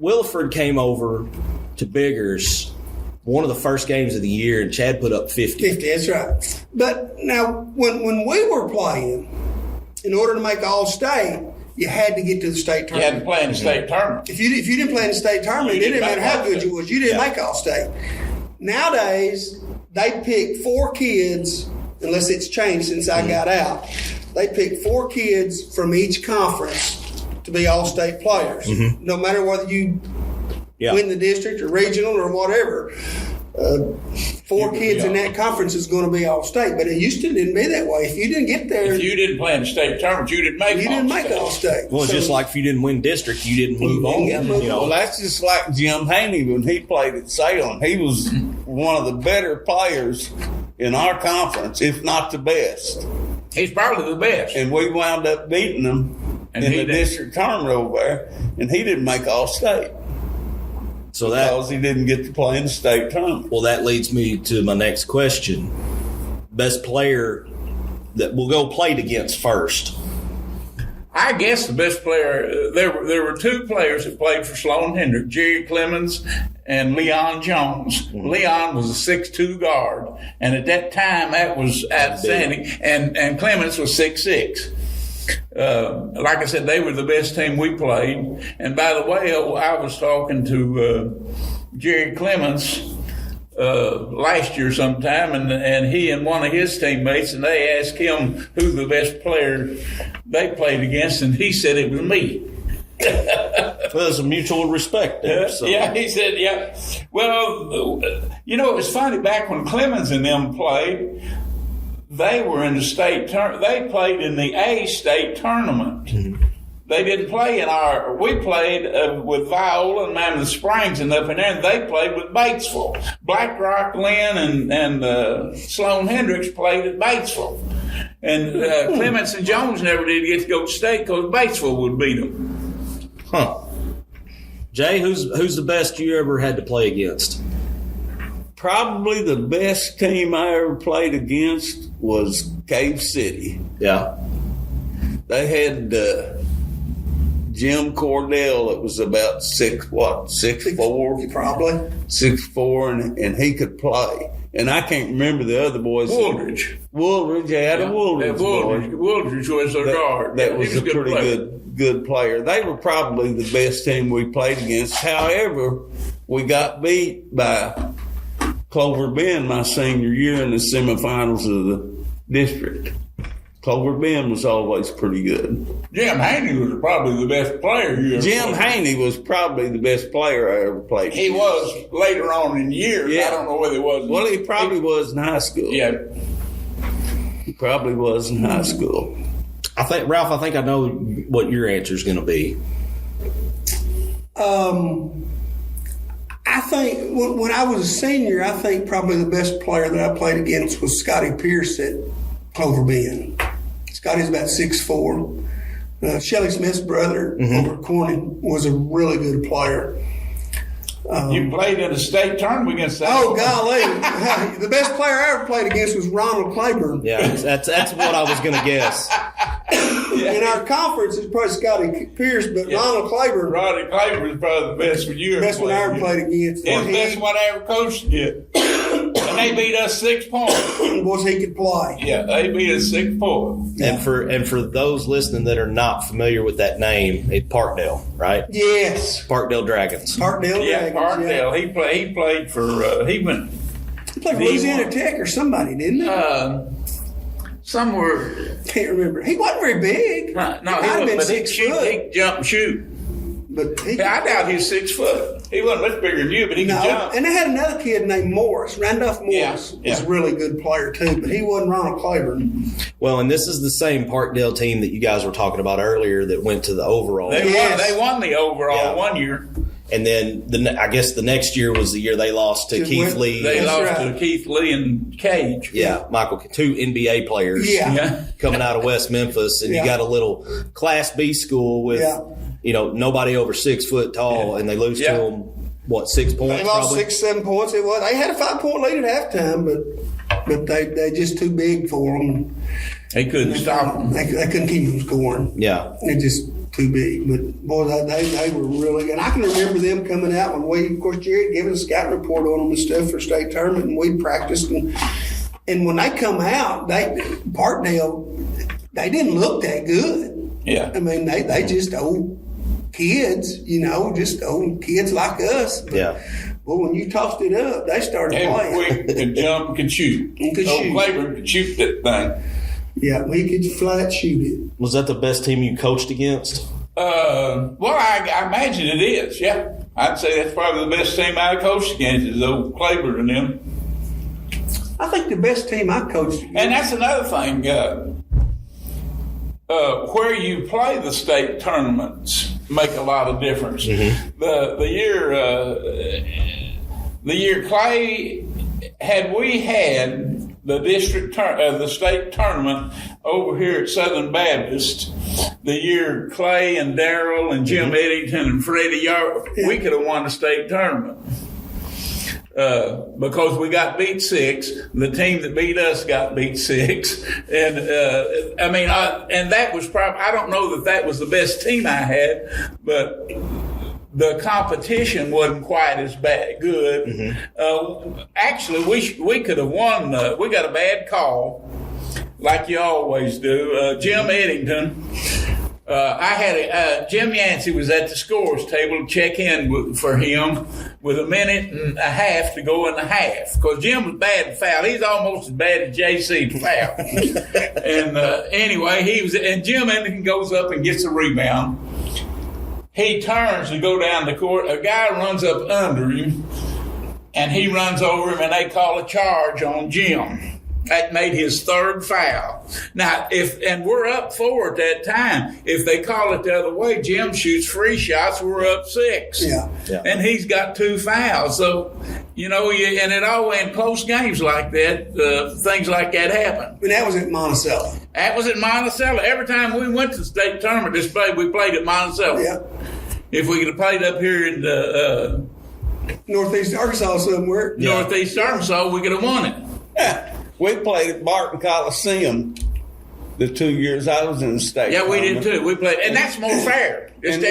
Williford came over to Biggers, one of the first games of the year, and Chad put up 50. 50, that's right. But now, when we were playing, in order to make All-State, you had to get to the state tournament. You had to play in the state tournament. If you didn't play in the state tournament, it didn't matter how good you was. You didn't make All-State. Nowadays, they pick 4 kids, unless it's changed since I got out. They pick 4 kids from each conference to be All-State players. No matter whether you win the district or regional or whatever. 4 kids in that conference is going to be All-State, but it used to didn't be that way. If you didn't get there, if you didn't play in the state tournament, you didn't make All-State. Well, it's just like if you didn't win district, you didn't move on. Well, that's just like Jim Haney when he played at Salem. He was one of the better players in our conference, if not the best. He's probably the best. And we wound up beating him in the district tournament over there, and he didn't make All-State. Because he didn't get to play in the state tournament. Well, that leads me to my next question. Best player that we'll go played against first. I guess the best player, there were 2 players that played for Sloan Hendrick, Jerry Clemens and Leon Jones. Leon was a 6'2" guard, and at that time that was outstanding, and Clemens was 6'6". Like I said, they were the best team we played. And by the way, I was talking to Jerry Clemens last year sometime, and he and one of his teammates, and they asked him who the best player they played against, and he said it was me. Well, there's a mutual respect there. So. Yeah, he said, yeah. Well, it was funny, back when Clemens and them played, they were in the state tournament. They played in the A state tournament. Mm-hmm. They didn't play in our. We played with Viola and Mammoth Springs and up in there, and they played with Batesville. Black Rock, Lynn, and Sloan Hendricks played at Batesville. And Clements and Jones never did get to go to state because Batesville would beat them. Huh. Jay, who's the best you ever had to play against? Probably the best team I ever played against was Cave City. Yeah. They had Jim Cordell. It was about 6'4", probably 6'4", and he could play. And I can't remember the other boys. Woolridge, Adam Woolridge. Woolridge was a guard. That was a pretty good player. They were probably the best team we played against. However, we got beat by Clover Bend my senior year in the semifinals of the district. Clover Bend was always pretty good. Jim Haney was probably the best player you ever Jim played. Haney was probably the best player I ever played. He was later on in years. Yeah. I don't know whether he was. Well, he probably was in high school. Yeah. He probably was in high school. Ralph, I think I know what your answer is going to be. I think when I was a senior, I think probably the best player that I played against was Scotty Pierce at Clover Bend. Scotty's about 6'4". Shelley Smith's brother over at Corning was a really good player. You played in a state tournament against that. Oh, golly. The best player I ever played against was Ronald Claiborne. Yeah, that's what I was going to guess. In our conference, it's probably Scotty Pierce, but Ronald Claiborne. Roddy Claiborne was probably the best one you ever Best one I ever played against. He's the best one I ever coached against. And they beat us 6 points. Was he could play. Yeah, they beat us 6 points. And for those listening that are not familiar with that name, it's Parkdale, right? Yes. Parkdale Dragons. Parkdale Yeah, Dragons. Parkdale. Yeah. He played for he went He played for Louisiana Tech or somebody, didn't he? somewhere. Can't remember. He wasn't very big. No, he might have been but 6 he foot. could jump and shoot. But he I doubt he was 6 foot. He wasn't much bigger than you, but he could jump. And they had another kid named Morris. Randolph Morris Yeah. was a really good player too, but he wasn't Ronald Claiborne. Well, and this is the same Parkdale team that you guys were talking about earlier that went to the overall. They won the overall 1 year. And then I guess the next year was the year they lost to Keith Lee. They That's lost right. to Keith Lee and Cage. Yeah, Michael, 2 NBA players. Yeah. Coming out of West Memphis, and you got a little Class B school with, nobody over 6 foot tall, and they lose to them, 6 points? They lost probably? 6-7 points. It was. They had a 5-point lead at halftime, but they just too big for them. They couldn't stop them. They couldn't keep them scoring. Yeah. They're just too big. But boy, they were really good. I can remember them coming out when of course, Jerry gave us a scouting report on them and stuff for state tournament, and we practiced. And when they come out, Parkdale, they didn't look that good. Yeah. I mean, they just old kids, just old kids like us. But, well, when you tossed it up, they started They were playing. quick, could jump, and could shoot. shoot. Claiborne could shoot that thing. Yeah, we could flat shoot it. Was that the best team you coached against? Well, I imagine it is, yeah. I'd say that's probably the best team I coached against is old Claiborne and them. I think the best team I coached against. And that's another thing. Where you play the state tournaments make a lot of difference. Mm-hmm. The year Clay had the state tournament over here at Southern Baptist, the year Clay and Darrell and Jim Eddington and Freddie Yard, we could have won the state tournament. Because we got beat 6, the team that beat us got beat 6, and and that was probably, I don't know that was the best team I had, but the competition wasn't quite as good. Mm-hmm. Actually, we could have won. We got a bad call, like you always do. Jim Eddington. Jim Yancey was at the scores table to check in for him with a minute and a half to go in the half because Jim was bad at foul. He's almost as bad as JC at foul. And anyway, and Jim Eddington goes up and gets a rebound. He turns to go down the court. A guy runs up under him, and he runs over him, and they call a charge on Jim. That made his 3rd foul. Now, and we're up 4 at that time. If they call it the other way, Jim shoots free shots. We're up 6. Yeah. And he's got 2 fouls. So, and it all in close games like that. Things like that happen. And that was at Monticello. That was at Monticello. Every time we went to the state tournament we played at Monticello. Yeah. If we could have played up here in the Northeast Arkansas somewhere. Northeast Arkansas, we could have won it. Yeah. We played at Barton Coliseum the 2 years I was in the state. Yeah, we tournament. did too. We played, and that's more fair. And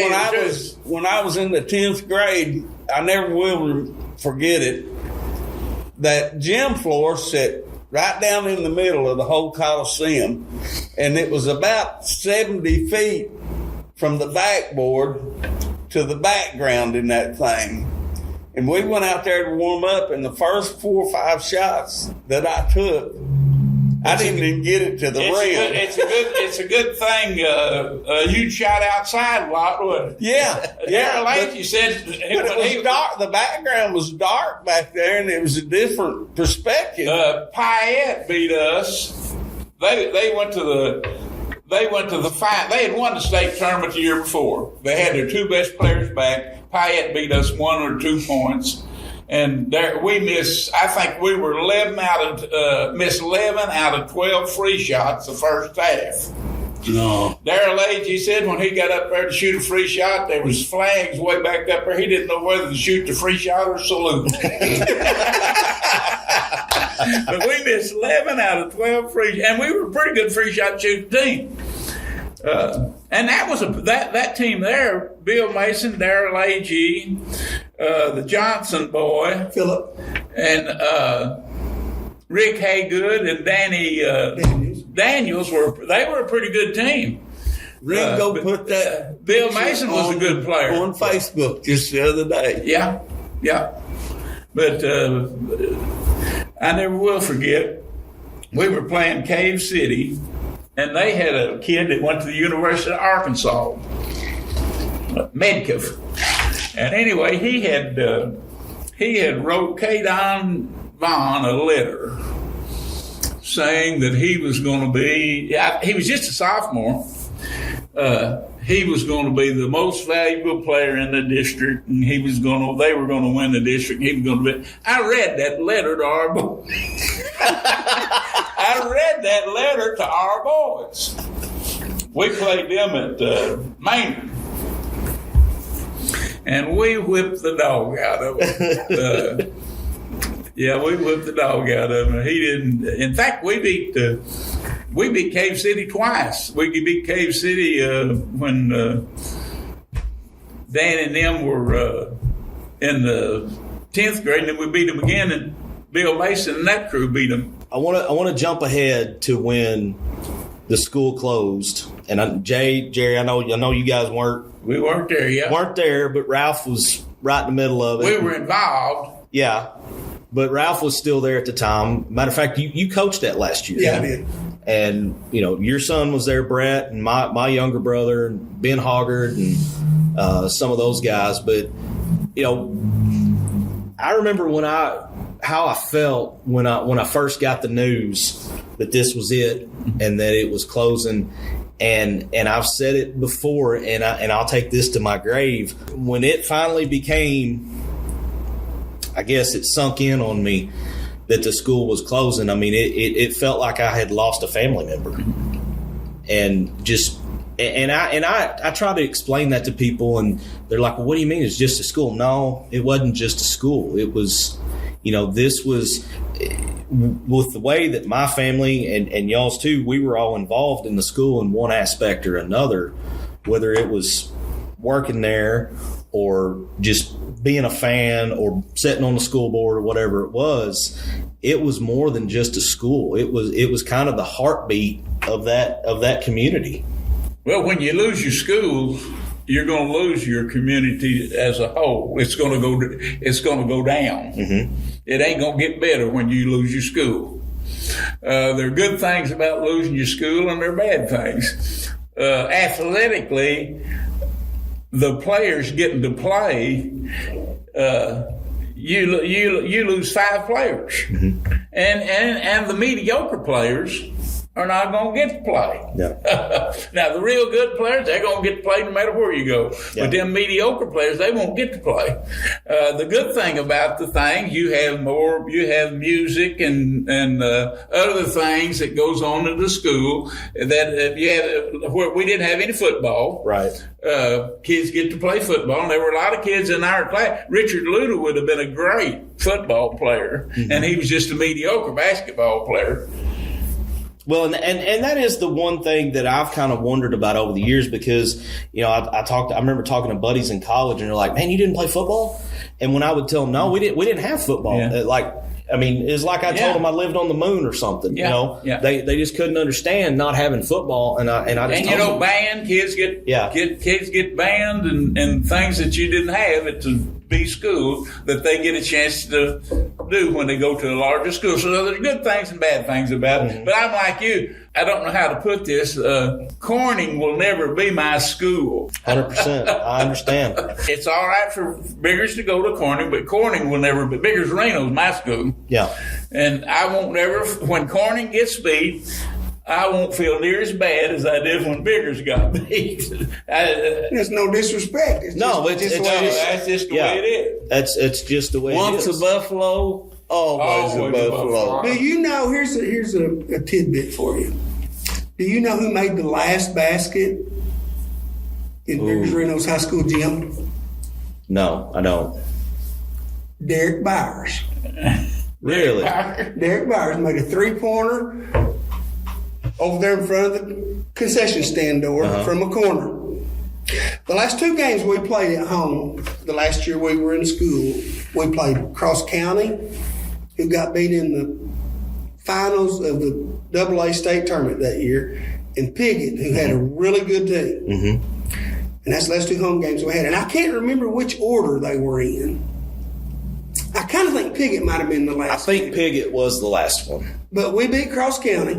when I was in the 10th grade, I never will forget it, that gym floor sat right down in the middle of the whole Coliseum, and it was about 70 feet from the backboard to the background in that thing. And we went out there to warm up, and the first 4 or 5 shots that I took, I didn't even get it to the rim. It's a good thing you shot outside a lot, wasn't it? Yeah. Like you said, But it was dark. The background was dark back there, and it was a different perspective. Payette beat us. They went to the fight. They had won the state tournament the year before. They had their 2 best players back. Payette beat us 1 or 2 points. And we missed, I think we were 11 out of 12 free shots the first half. No. Darrell Agee said when he got up there to shoot a free shot, there was flags way back up there. He didn't know whether to shoot the free shot or salute. But we missed 11 out of 12 free, and we were a pretty good free shot shooting team. And that was that team there: Bill Mason, Darrell Agee, the Johnson boy, Philip, and Rick Haygood and Danny Daniels were a pretty good team. Ringo put that. Bill Mason was a good player on Facebook just the other day. Yeah. But I never will forget. We were playing Cave City, and they had a kid that went to the University of Arkansas, Medcalf. And anyway, he had wrote K-Don Vaughn a letter saying that he was going to be, he was just a sophomore, he was going to be the most valuable player in the district, and they were going to win the district. He was going to be. I read that letter to our boys. We played them at Maynard, and we whipped the dog out of him. We whipped the dog out of him. He didn't. In fact, we beat Cave City twice. We beat Cave City when Dan and them were in the 10th grade, and then we beat them again, and Bill Mason and that crew beat them. I want to jump ahead to when the school closed, and Jerry, I know you guys weren't there, but Ralph was right in the middle of it. We were involved. Yeah, but Ralph was still there at the time. Matter of fact, you coached that last year. Yeah, I did. And, your son was there, Brett, and my younger brother, and Ben Hoggard, and some of those guys. But, I remember how I felt when I first got the news that this was it and that it was closing. And I've said it before, and I'll take this to my grave. When it finally became, I guess it sunk in on me that the school was closing. I mean, it felt like I had lost a family member, and I try to explain that to people, and they're like, "Well, what do you mean? It's just a school?" No, it wasn't just a school. It was, this was with the way that my family and y'all's too. We were all involved in the school in one aspect or another, whether it was working there or just being a fan or sitting on the school board or whatever it was more than just a school. It was kind of the heartbeat of that community. Well, when you lose your school, you're going to lose your community as a whole. It's going to go down. Mm-hmm. It ain't going to get better when you lose your school. There are good things about losing your school, and there are bad things. Athletically, the players getting to play, you lose 5 players, mm-hmm. and the mediocre players are not going to get to play. Yeah. Now, the real good players, they're going to get to play no matter where you go. Yeah. But them mediocre players, they won't get to play. The good thing about the thing, you have music and other things that goes on in the school that where we didn't have any football. Right. Kids get to play football, and there were a lot of kids in our class. Richard Luda would have been a great football player, mm-hmm. and he was just a mediocre basketball player. Well, and that is the one thing that I've kind of wondered about over the years, because, I remember talking to buddies in college, and they're like, "Man, you didn't play football?" And when I would tell them, "No, we didn't have football." Yeah. It's like I told them I lived on the moon or something. Yeah. They just couldn't understand not having football, and I just told them, band kids get banned and things that you didn't have at the B school that they get a chance to do when they go to a larger school. So there's good things and bad things about it. But I'm like you. I don't know how to put this. Corning will never be my school. 100%. I understand. It's all right for Biggers to go to Corning, but Corning will never be. Biggers-Reyno is my school. Yeah. And I won't ever, when Corning gets beat, I won't feel near as bad as I did when Biggers got beat. There's no disrespect. It's just the way it is. That's just the way it is. It's just the way it is. Once a Buffalo, always a Buffalo. Do you know, here's a tidbit for you. Do you know who made the last basket in Biggers-Reyno's high school gym? No, I don't. Derek Byers. Really? Derek Byers made a three-pointer over there in front of the concession stand door from a corner. The last two games we played at home, the last year we were in school, we played Cross County, who got beat in the finals of the AA state tournament that year, and Piggott, who had a really good team. Mm-hmm. And that's the last two home games we had. And I can't remember which order they were in. I kind of think Piggott might have been the last. I think Piggott was the last one. But we beat Cross County,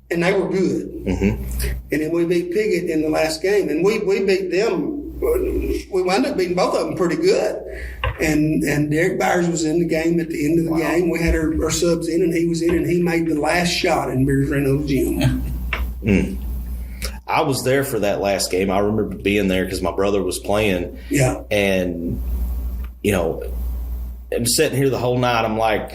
and they were good. Mm-hmm. And then we beat Piggott in the last game, and we beat them. We wound up beating both of them pretty good. And Derek Byers was in the game at the end of the game. We had our subs in, and he was in, and he made the last shot in Biggers-Reyno's gym. I was there for that last game. I remember being there because my brother was playing. Yeah. And, I'm sitting here the whole night. I'm like,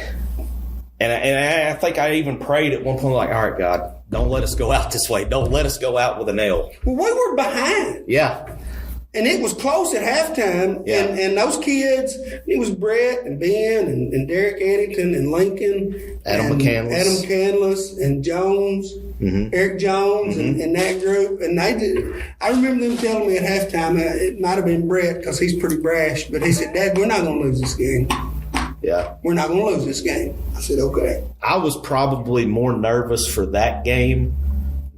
and I think I even prayed at one point, like, all right, God, don't let us go out this way. Don't let us go out with a nail. Well, we were behind. Yeah. And it was close at halftime. Yeah. And those kids, it was Brett and Ben and Derek Eddington and Lincoln. Adam McCandless and Jones, Eric Jones and that group. And they did. I remember them telling me at halftime, it might have been Brett because he's pretty brash, but he said, Dad, we're not going to lose this game. Yeah. We're not going to lose this game. I said, okay. I was probably more nervous for that game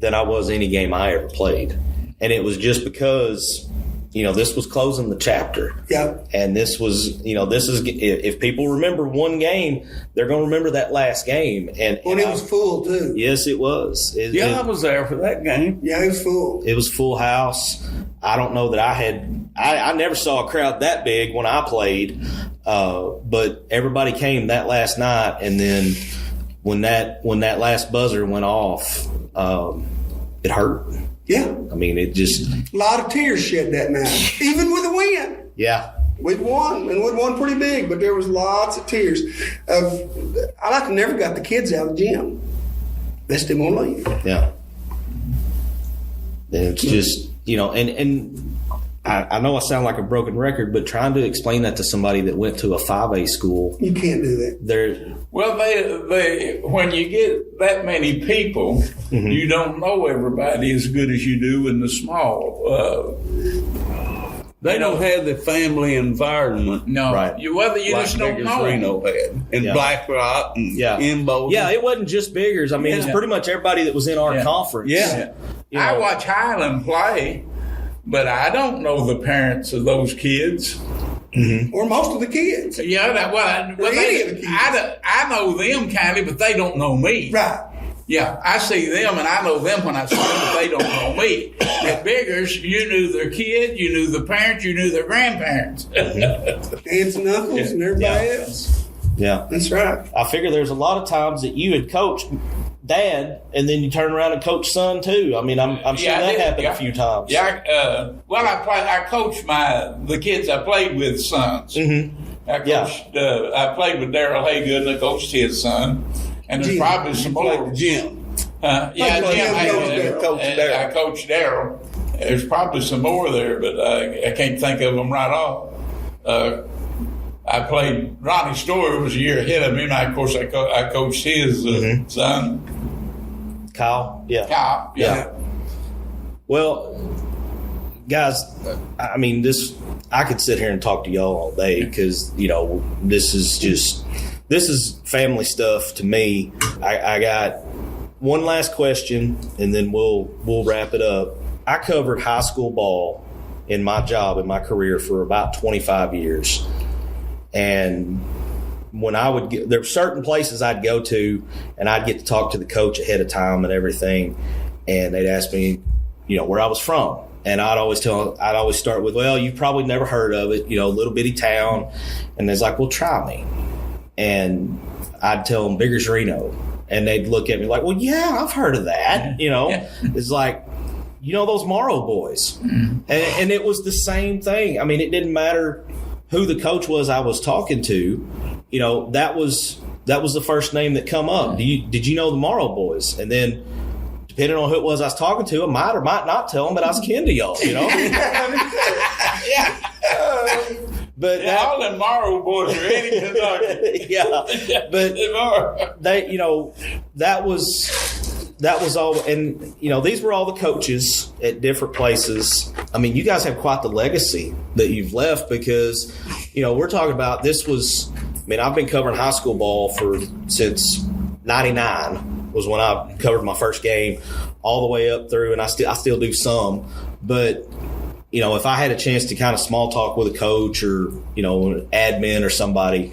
than I was any game I ever played. And it was just because, this was closing the chapter. Yeah. And this was, if people remember one game, they're going to remember that last game. And it was full, too. Yes, it was. I was there for that game. Yeah, it was full. It was full house. I don't know that I never saw a crowd that big when I played, but everybody came that last night. And then when that last buzzer went off, it hurt. Yeah. I mean, it just... A lot of tears shed that night, even with a win. Yeah. We'd won, and we'd won pretty big, but there was lots of tears. I like to never got the kids out of the gym. They still won't leave. Yeah. And it's just, and I know I sound like a broken record, but trying to explain that to somebody that went to a 5A school. You can't do that. Well, they when you get that many people, you don't know everybody as good as you do in the small. They don't have the family environment. No, right. You just don't know. Reno had, and Black Rock, and Imbo. Yeah, it wasn't just Biggers. I mean, it's pretty much everybody that was in our conference. Yeah. I watch Highland play, but I don't know the parents of those kids. Or most of the kids. Yeah, I know them kind of, but they don't know me. Right. Yeah, I see them, and I know them when I see them, but they don't know me. At Biggers, you knew their kid, you knew the parents, you knew their grandparents. Aunts and uncles and everybody else. Yeah. That's right. I figure there's a lot of times that you had coached Dad, and then you turn around and coach son too. I mean, I'm sure that happened a few times. Yeah. I coached the kids I played with sons. Mm-hmm. I played with Darrell Haygood, and I coached his son. And there's probably some more. Jim. I coached Darrell. There's probably some more there, but I can't think of them right off. I played Ronnie Story was a year ahead of me, and of course I coached his son. Kyle? Yeah. Kyle, yeah. Well, guys, I mean, I could sit here and talk to y'all all day because, this is family stuff to me. I got one last question, and then we'll wrap it up. I covered high school ball in my job, in my career for about 25 years. And when I would get, there were certain places I'd go to and I'd get to talk to the coach ahead of time and everything. And they'd ask me, where I was from. And I'd always start with, well, you've probably never heard of it, little bitty town. And they're like, well, try me. And I'd tell them Biggers-Reyno. And they'd look at me like, well, yeah, I've heard of that. It's like, those Morrow boys. And it was the same thing. I mean, it didn't matter who the coach was I was talking to. That was the first name that come up. Did you know the Morrow boys? And then depending on who it was I was talking to, I might or might not tell them, but I was kin to y'all, Yeah. But all them Morrow boys are in Kentucky. Yeah. But they, that was all. And, these were all the coaches at different places. I mean, you guys have quite the legacy that you've left because, we're talking about this was, I've been covering high school ball since 99 was when I covered my first game all the way up through. And I still do some, but if I had a chance to kind of small talk with a coach or, an admin or somebody,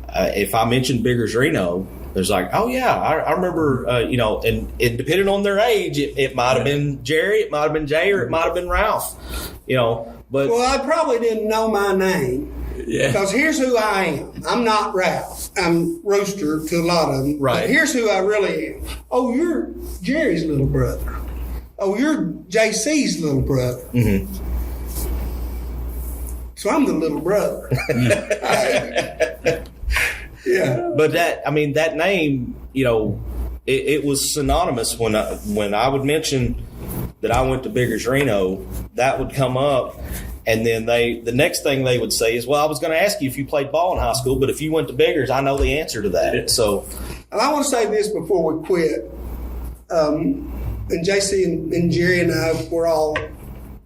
if I mentioned Biggers-Reyno, there's like, oh, yeah, I remember, and depending on their age, it might have been Jerry, it might have been Jay, or it might have been Ralph, But well, I probably didn't know my name. Yeah. Because here's who I am. I'm not Ralph. I'm Rooster to a lot of them. Right. But here's who I really am. Oh, you're Jerry's little brother. Oh, you're JC's little brother. Mm-hmm. So I'm the little brother. Yeah. But that name, it was synonymous when I would mention that I went to Biggers-Reyno, that would come up. And then the next thing they would say is, well, I was going to ask you if you played ball in high school, but if you went to Biggers, I know the answer to that. So, and I want to say this before we quit. And JC and Jerry and I were all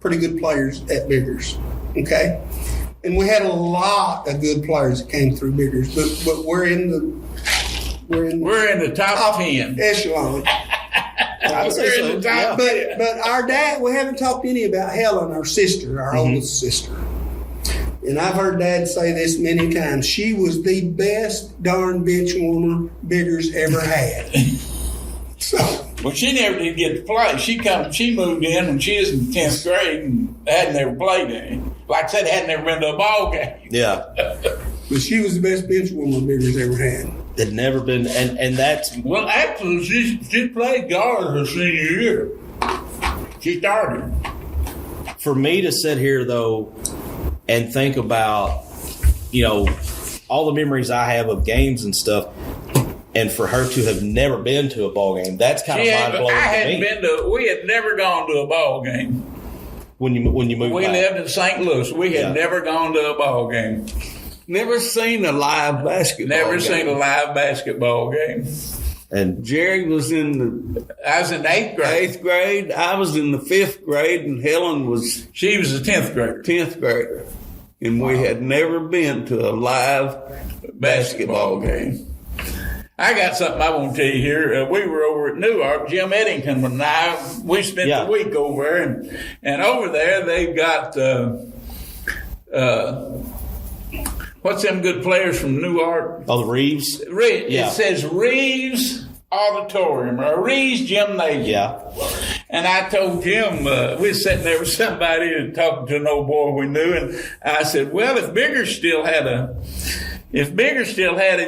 pretty good players at Biggers. Okay. And we had a lot of good players that came through Biggers, but we're in the top 10 echelon. I would say so. Yeah. But our dad, we haven't talked any about Helen, our sister, our oldest sister. And I've heard Dad say this many times. She was the best darn bench warmer Biggers ever had. So, well, she never did get to play. She moved in when she was in 10th grade and hadn't never played any. Like I said, hadn't never been to a ball game. Yeah. But she was the best bench warmer Biggers ever had. Had never been, and that's... Well, actually, she played guard her senior year. She started. For me to sit here, though, and think about, all the memories I have of games and stuff, and for her to have never been to a ball game, that's kind of mind-blowing to me. We had never gone to a ball game. When you moved We back. lived in St. Louis. We had never gone to a ball game. Never seen a live basketball Never game. seen a live basketball game. And Jerry was I was in 8th grade. 8th grade. I was in the 5th grade, and Helen was She was a 10th grader. 10th grader. And we had never been to a live basketball game. I got something I want to tell you here. We were over at Newark. Jim Eddington and I, we spent the week over there. And over there, they've got, what's them good players from Newark? oh, the Reeves. It says Reeves Auditorium or Reeves Gymnasium. Yeah. And I told Jim, we were sitting there with somebody and talking to an old boy we knew, and I said, well, if Biggers still had a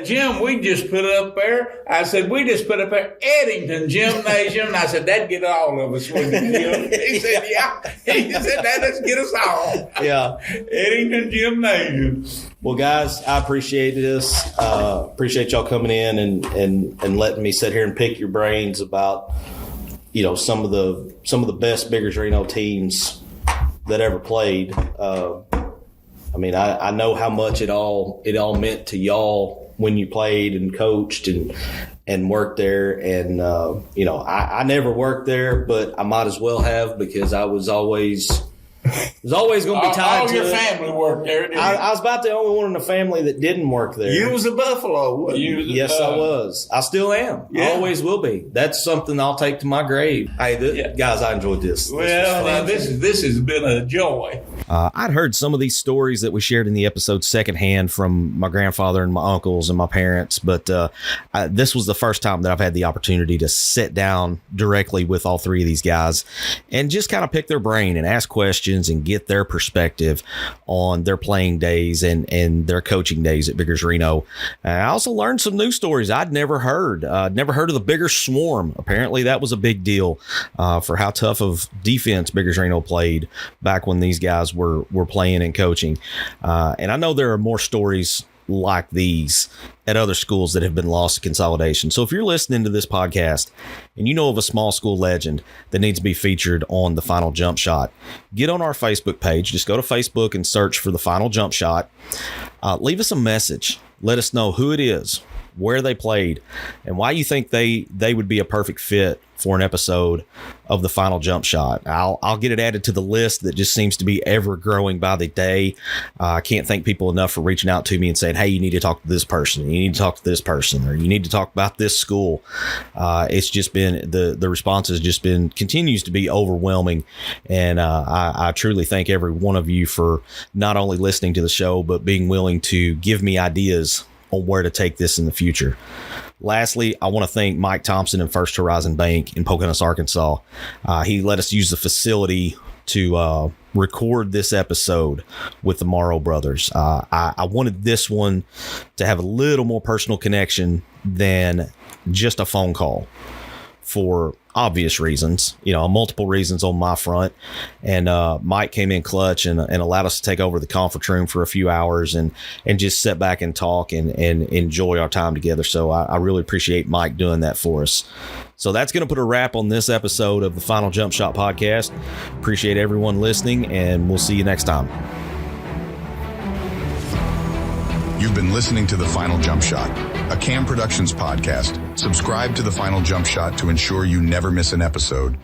gym, we'd just put it up there. I said, we just put up there Eddington Gymnasium. And I said, that'd get all of us, wouldn't it? He said, yeah. He said, that'd get us all. Yeah. Eddington Gymnasium. Well, guys, I appreciate this. Appreciate y'all coming in and letting me sit here and pick your brains about, some of the best Biggers-Reyno teams that ever played. I know how much it all meant to y'all when you played and coached and worked there. And, I never worked there, but I might as well have because I was always There's always going to be tied all to your it. family worked there, didn't I was about the only one in the family that didn't work there. You was a Buffalo, wasn't you? Yes, I was. I still am. Yeah. I always will be. That's something I'll take to my grave. Hey, guys, I enjoyed this. Well, now this has been a joy. I'd heard some of these stories that we shared in the episode secondhand from my grandfather and my uncles and my parents, but this was the first time that I've had the opportunity to sit down directly with all three of these guys and just kind of pick their brain and ask questions and get their perspective on their playing days and their coaching days at Biggers-Reyno. I also learned some new stories I'd never heard. Never heard of the Bigger Swarm. Apparently that was a big deal for how tough of defense Biggers-Reyno played back when these guys were playing and coaching. And I know there are more stories like these at other schools that have been lost to consolidation. So if you're listening to this podcast and you know of a small school legend that needs to be featured on the Final Jump Shot, get on our Facebook page. Just go to Facebook and search for the Final Jump Shot. Leave us a message. Let us know who it is, where they played, and why you think they would be a perfect fit for an episode of the Final Jump Shot. I'll get it added to the list that just seems to be ever growing by the day. I can't thank people enough for reaching out to me and saying, hey, you need to talk to this person, you need to talk to this person, or you need to talk about this school. It's just been, the response has just been, continues to be overwhelming. And I truly thank every one of you for not only listening to the show, but being willing to give me ideas on where to take this in the future. Lastly, I want to thank Mike Thompson and First Horizon Bank in Pocahontas, Arkansas. He let us use the facility to record this episode with the Morrow brothers. I wanted this one to have a little more personal connection than just a phone call, for obvious reasons, multiple reasons on my front. And Mike came in clutch and allowed us to take over the conference room for a few hours and just sit back and talk and enjoy our time together. So I really appreciate Mike doing that for us. So that's going to put a wrap on this episode of the Final Jump Shot podcast. Appreciate everyone listening, and we'll see you next time. You've been listening to The Final Jump Shot, a Cam Productions podcast. Subscribe to The Final Jump Shot to ensure you never miss an episode.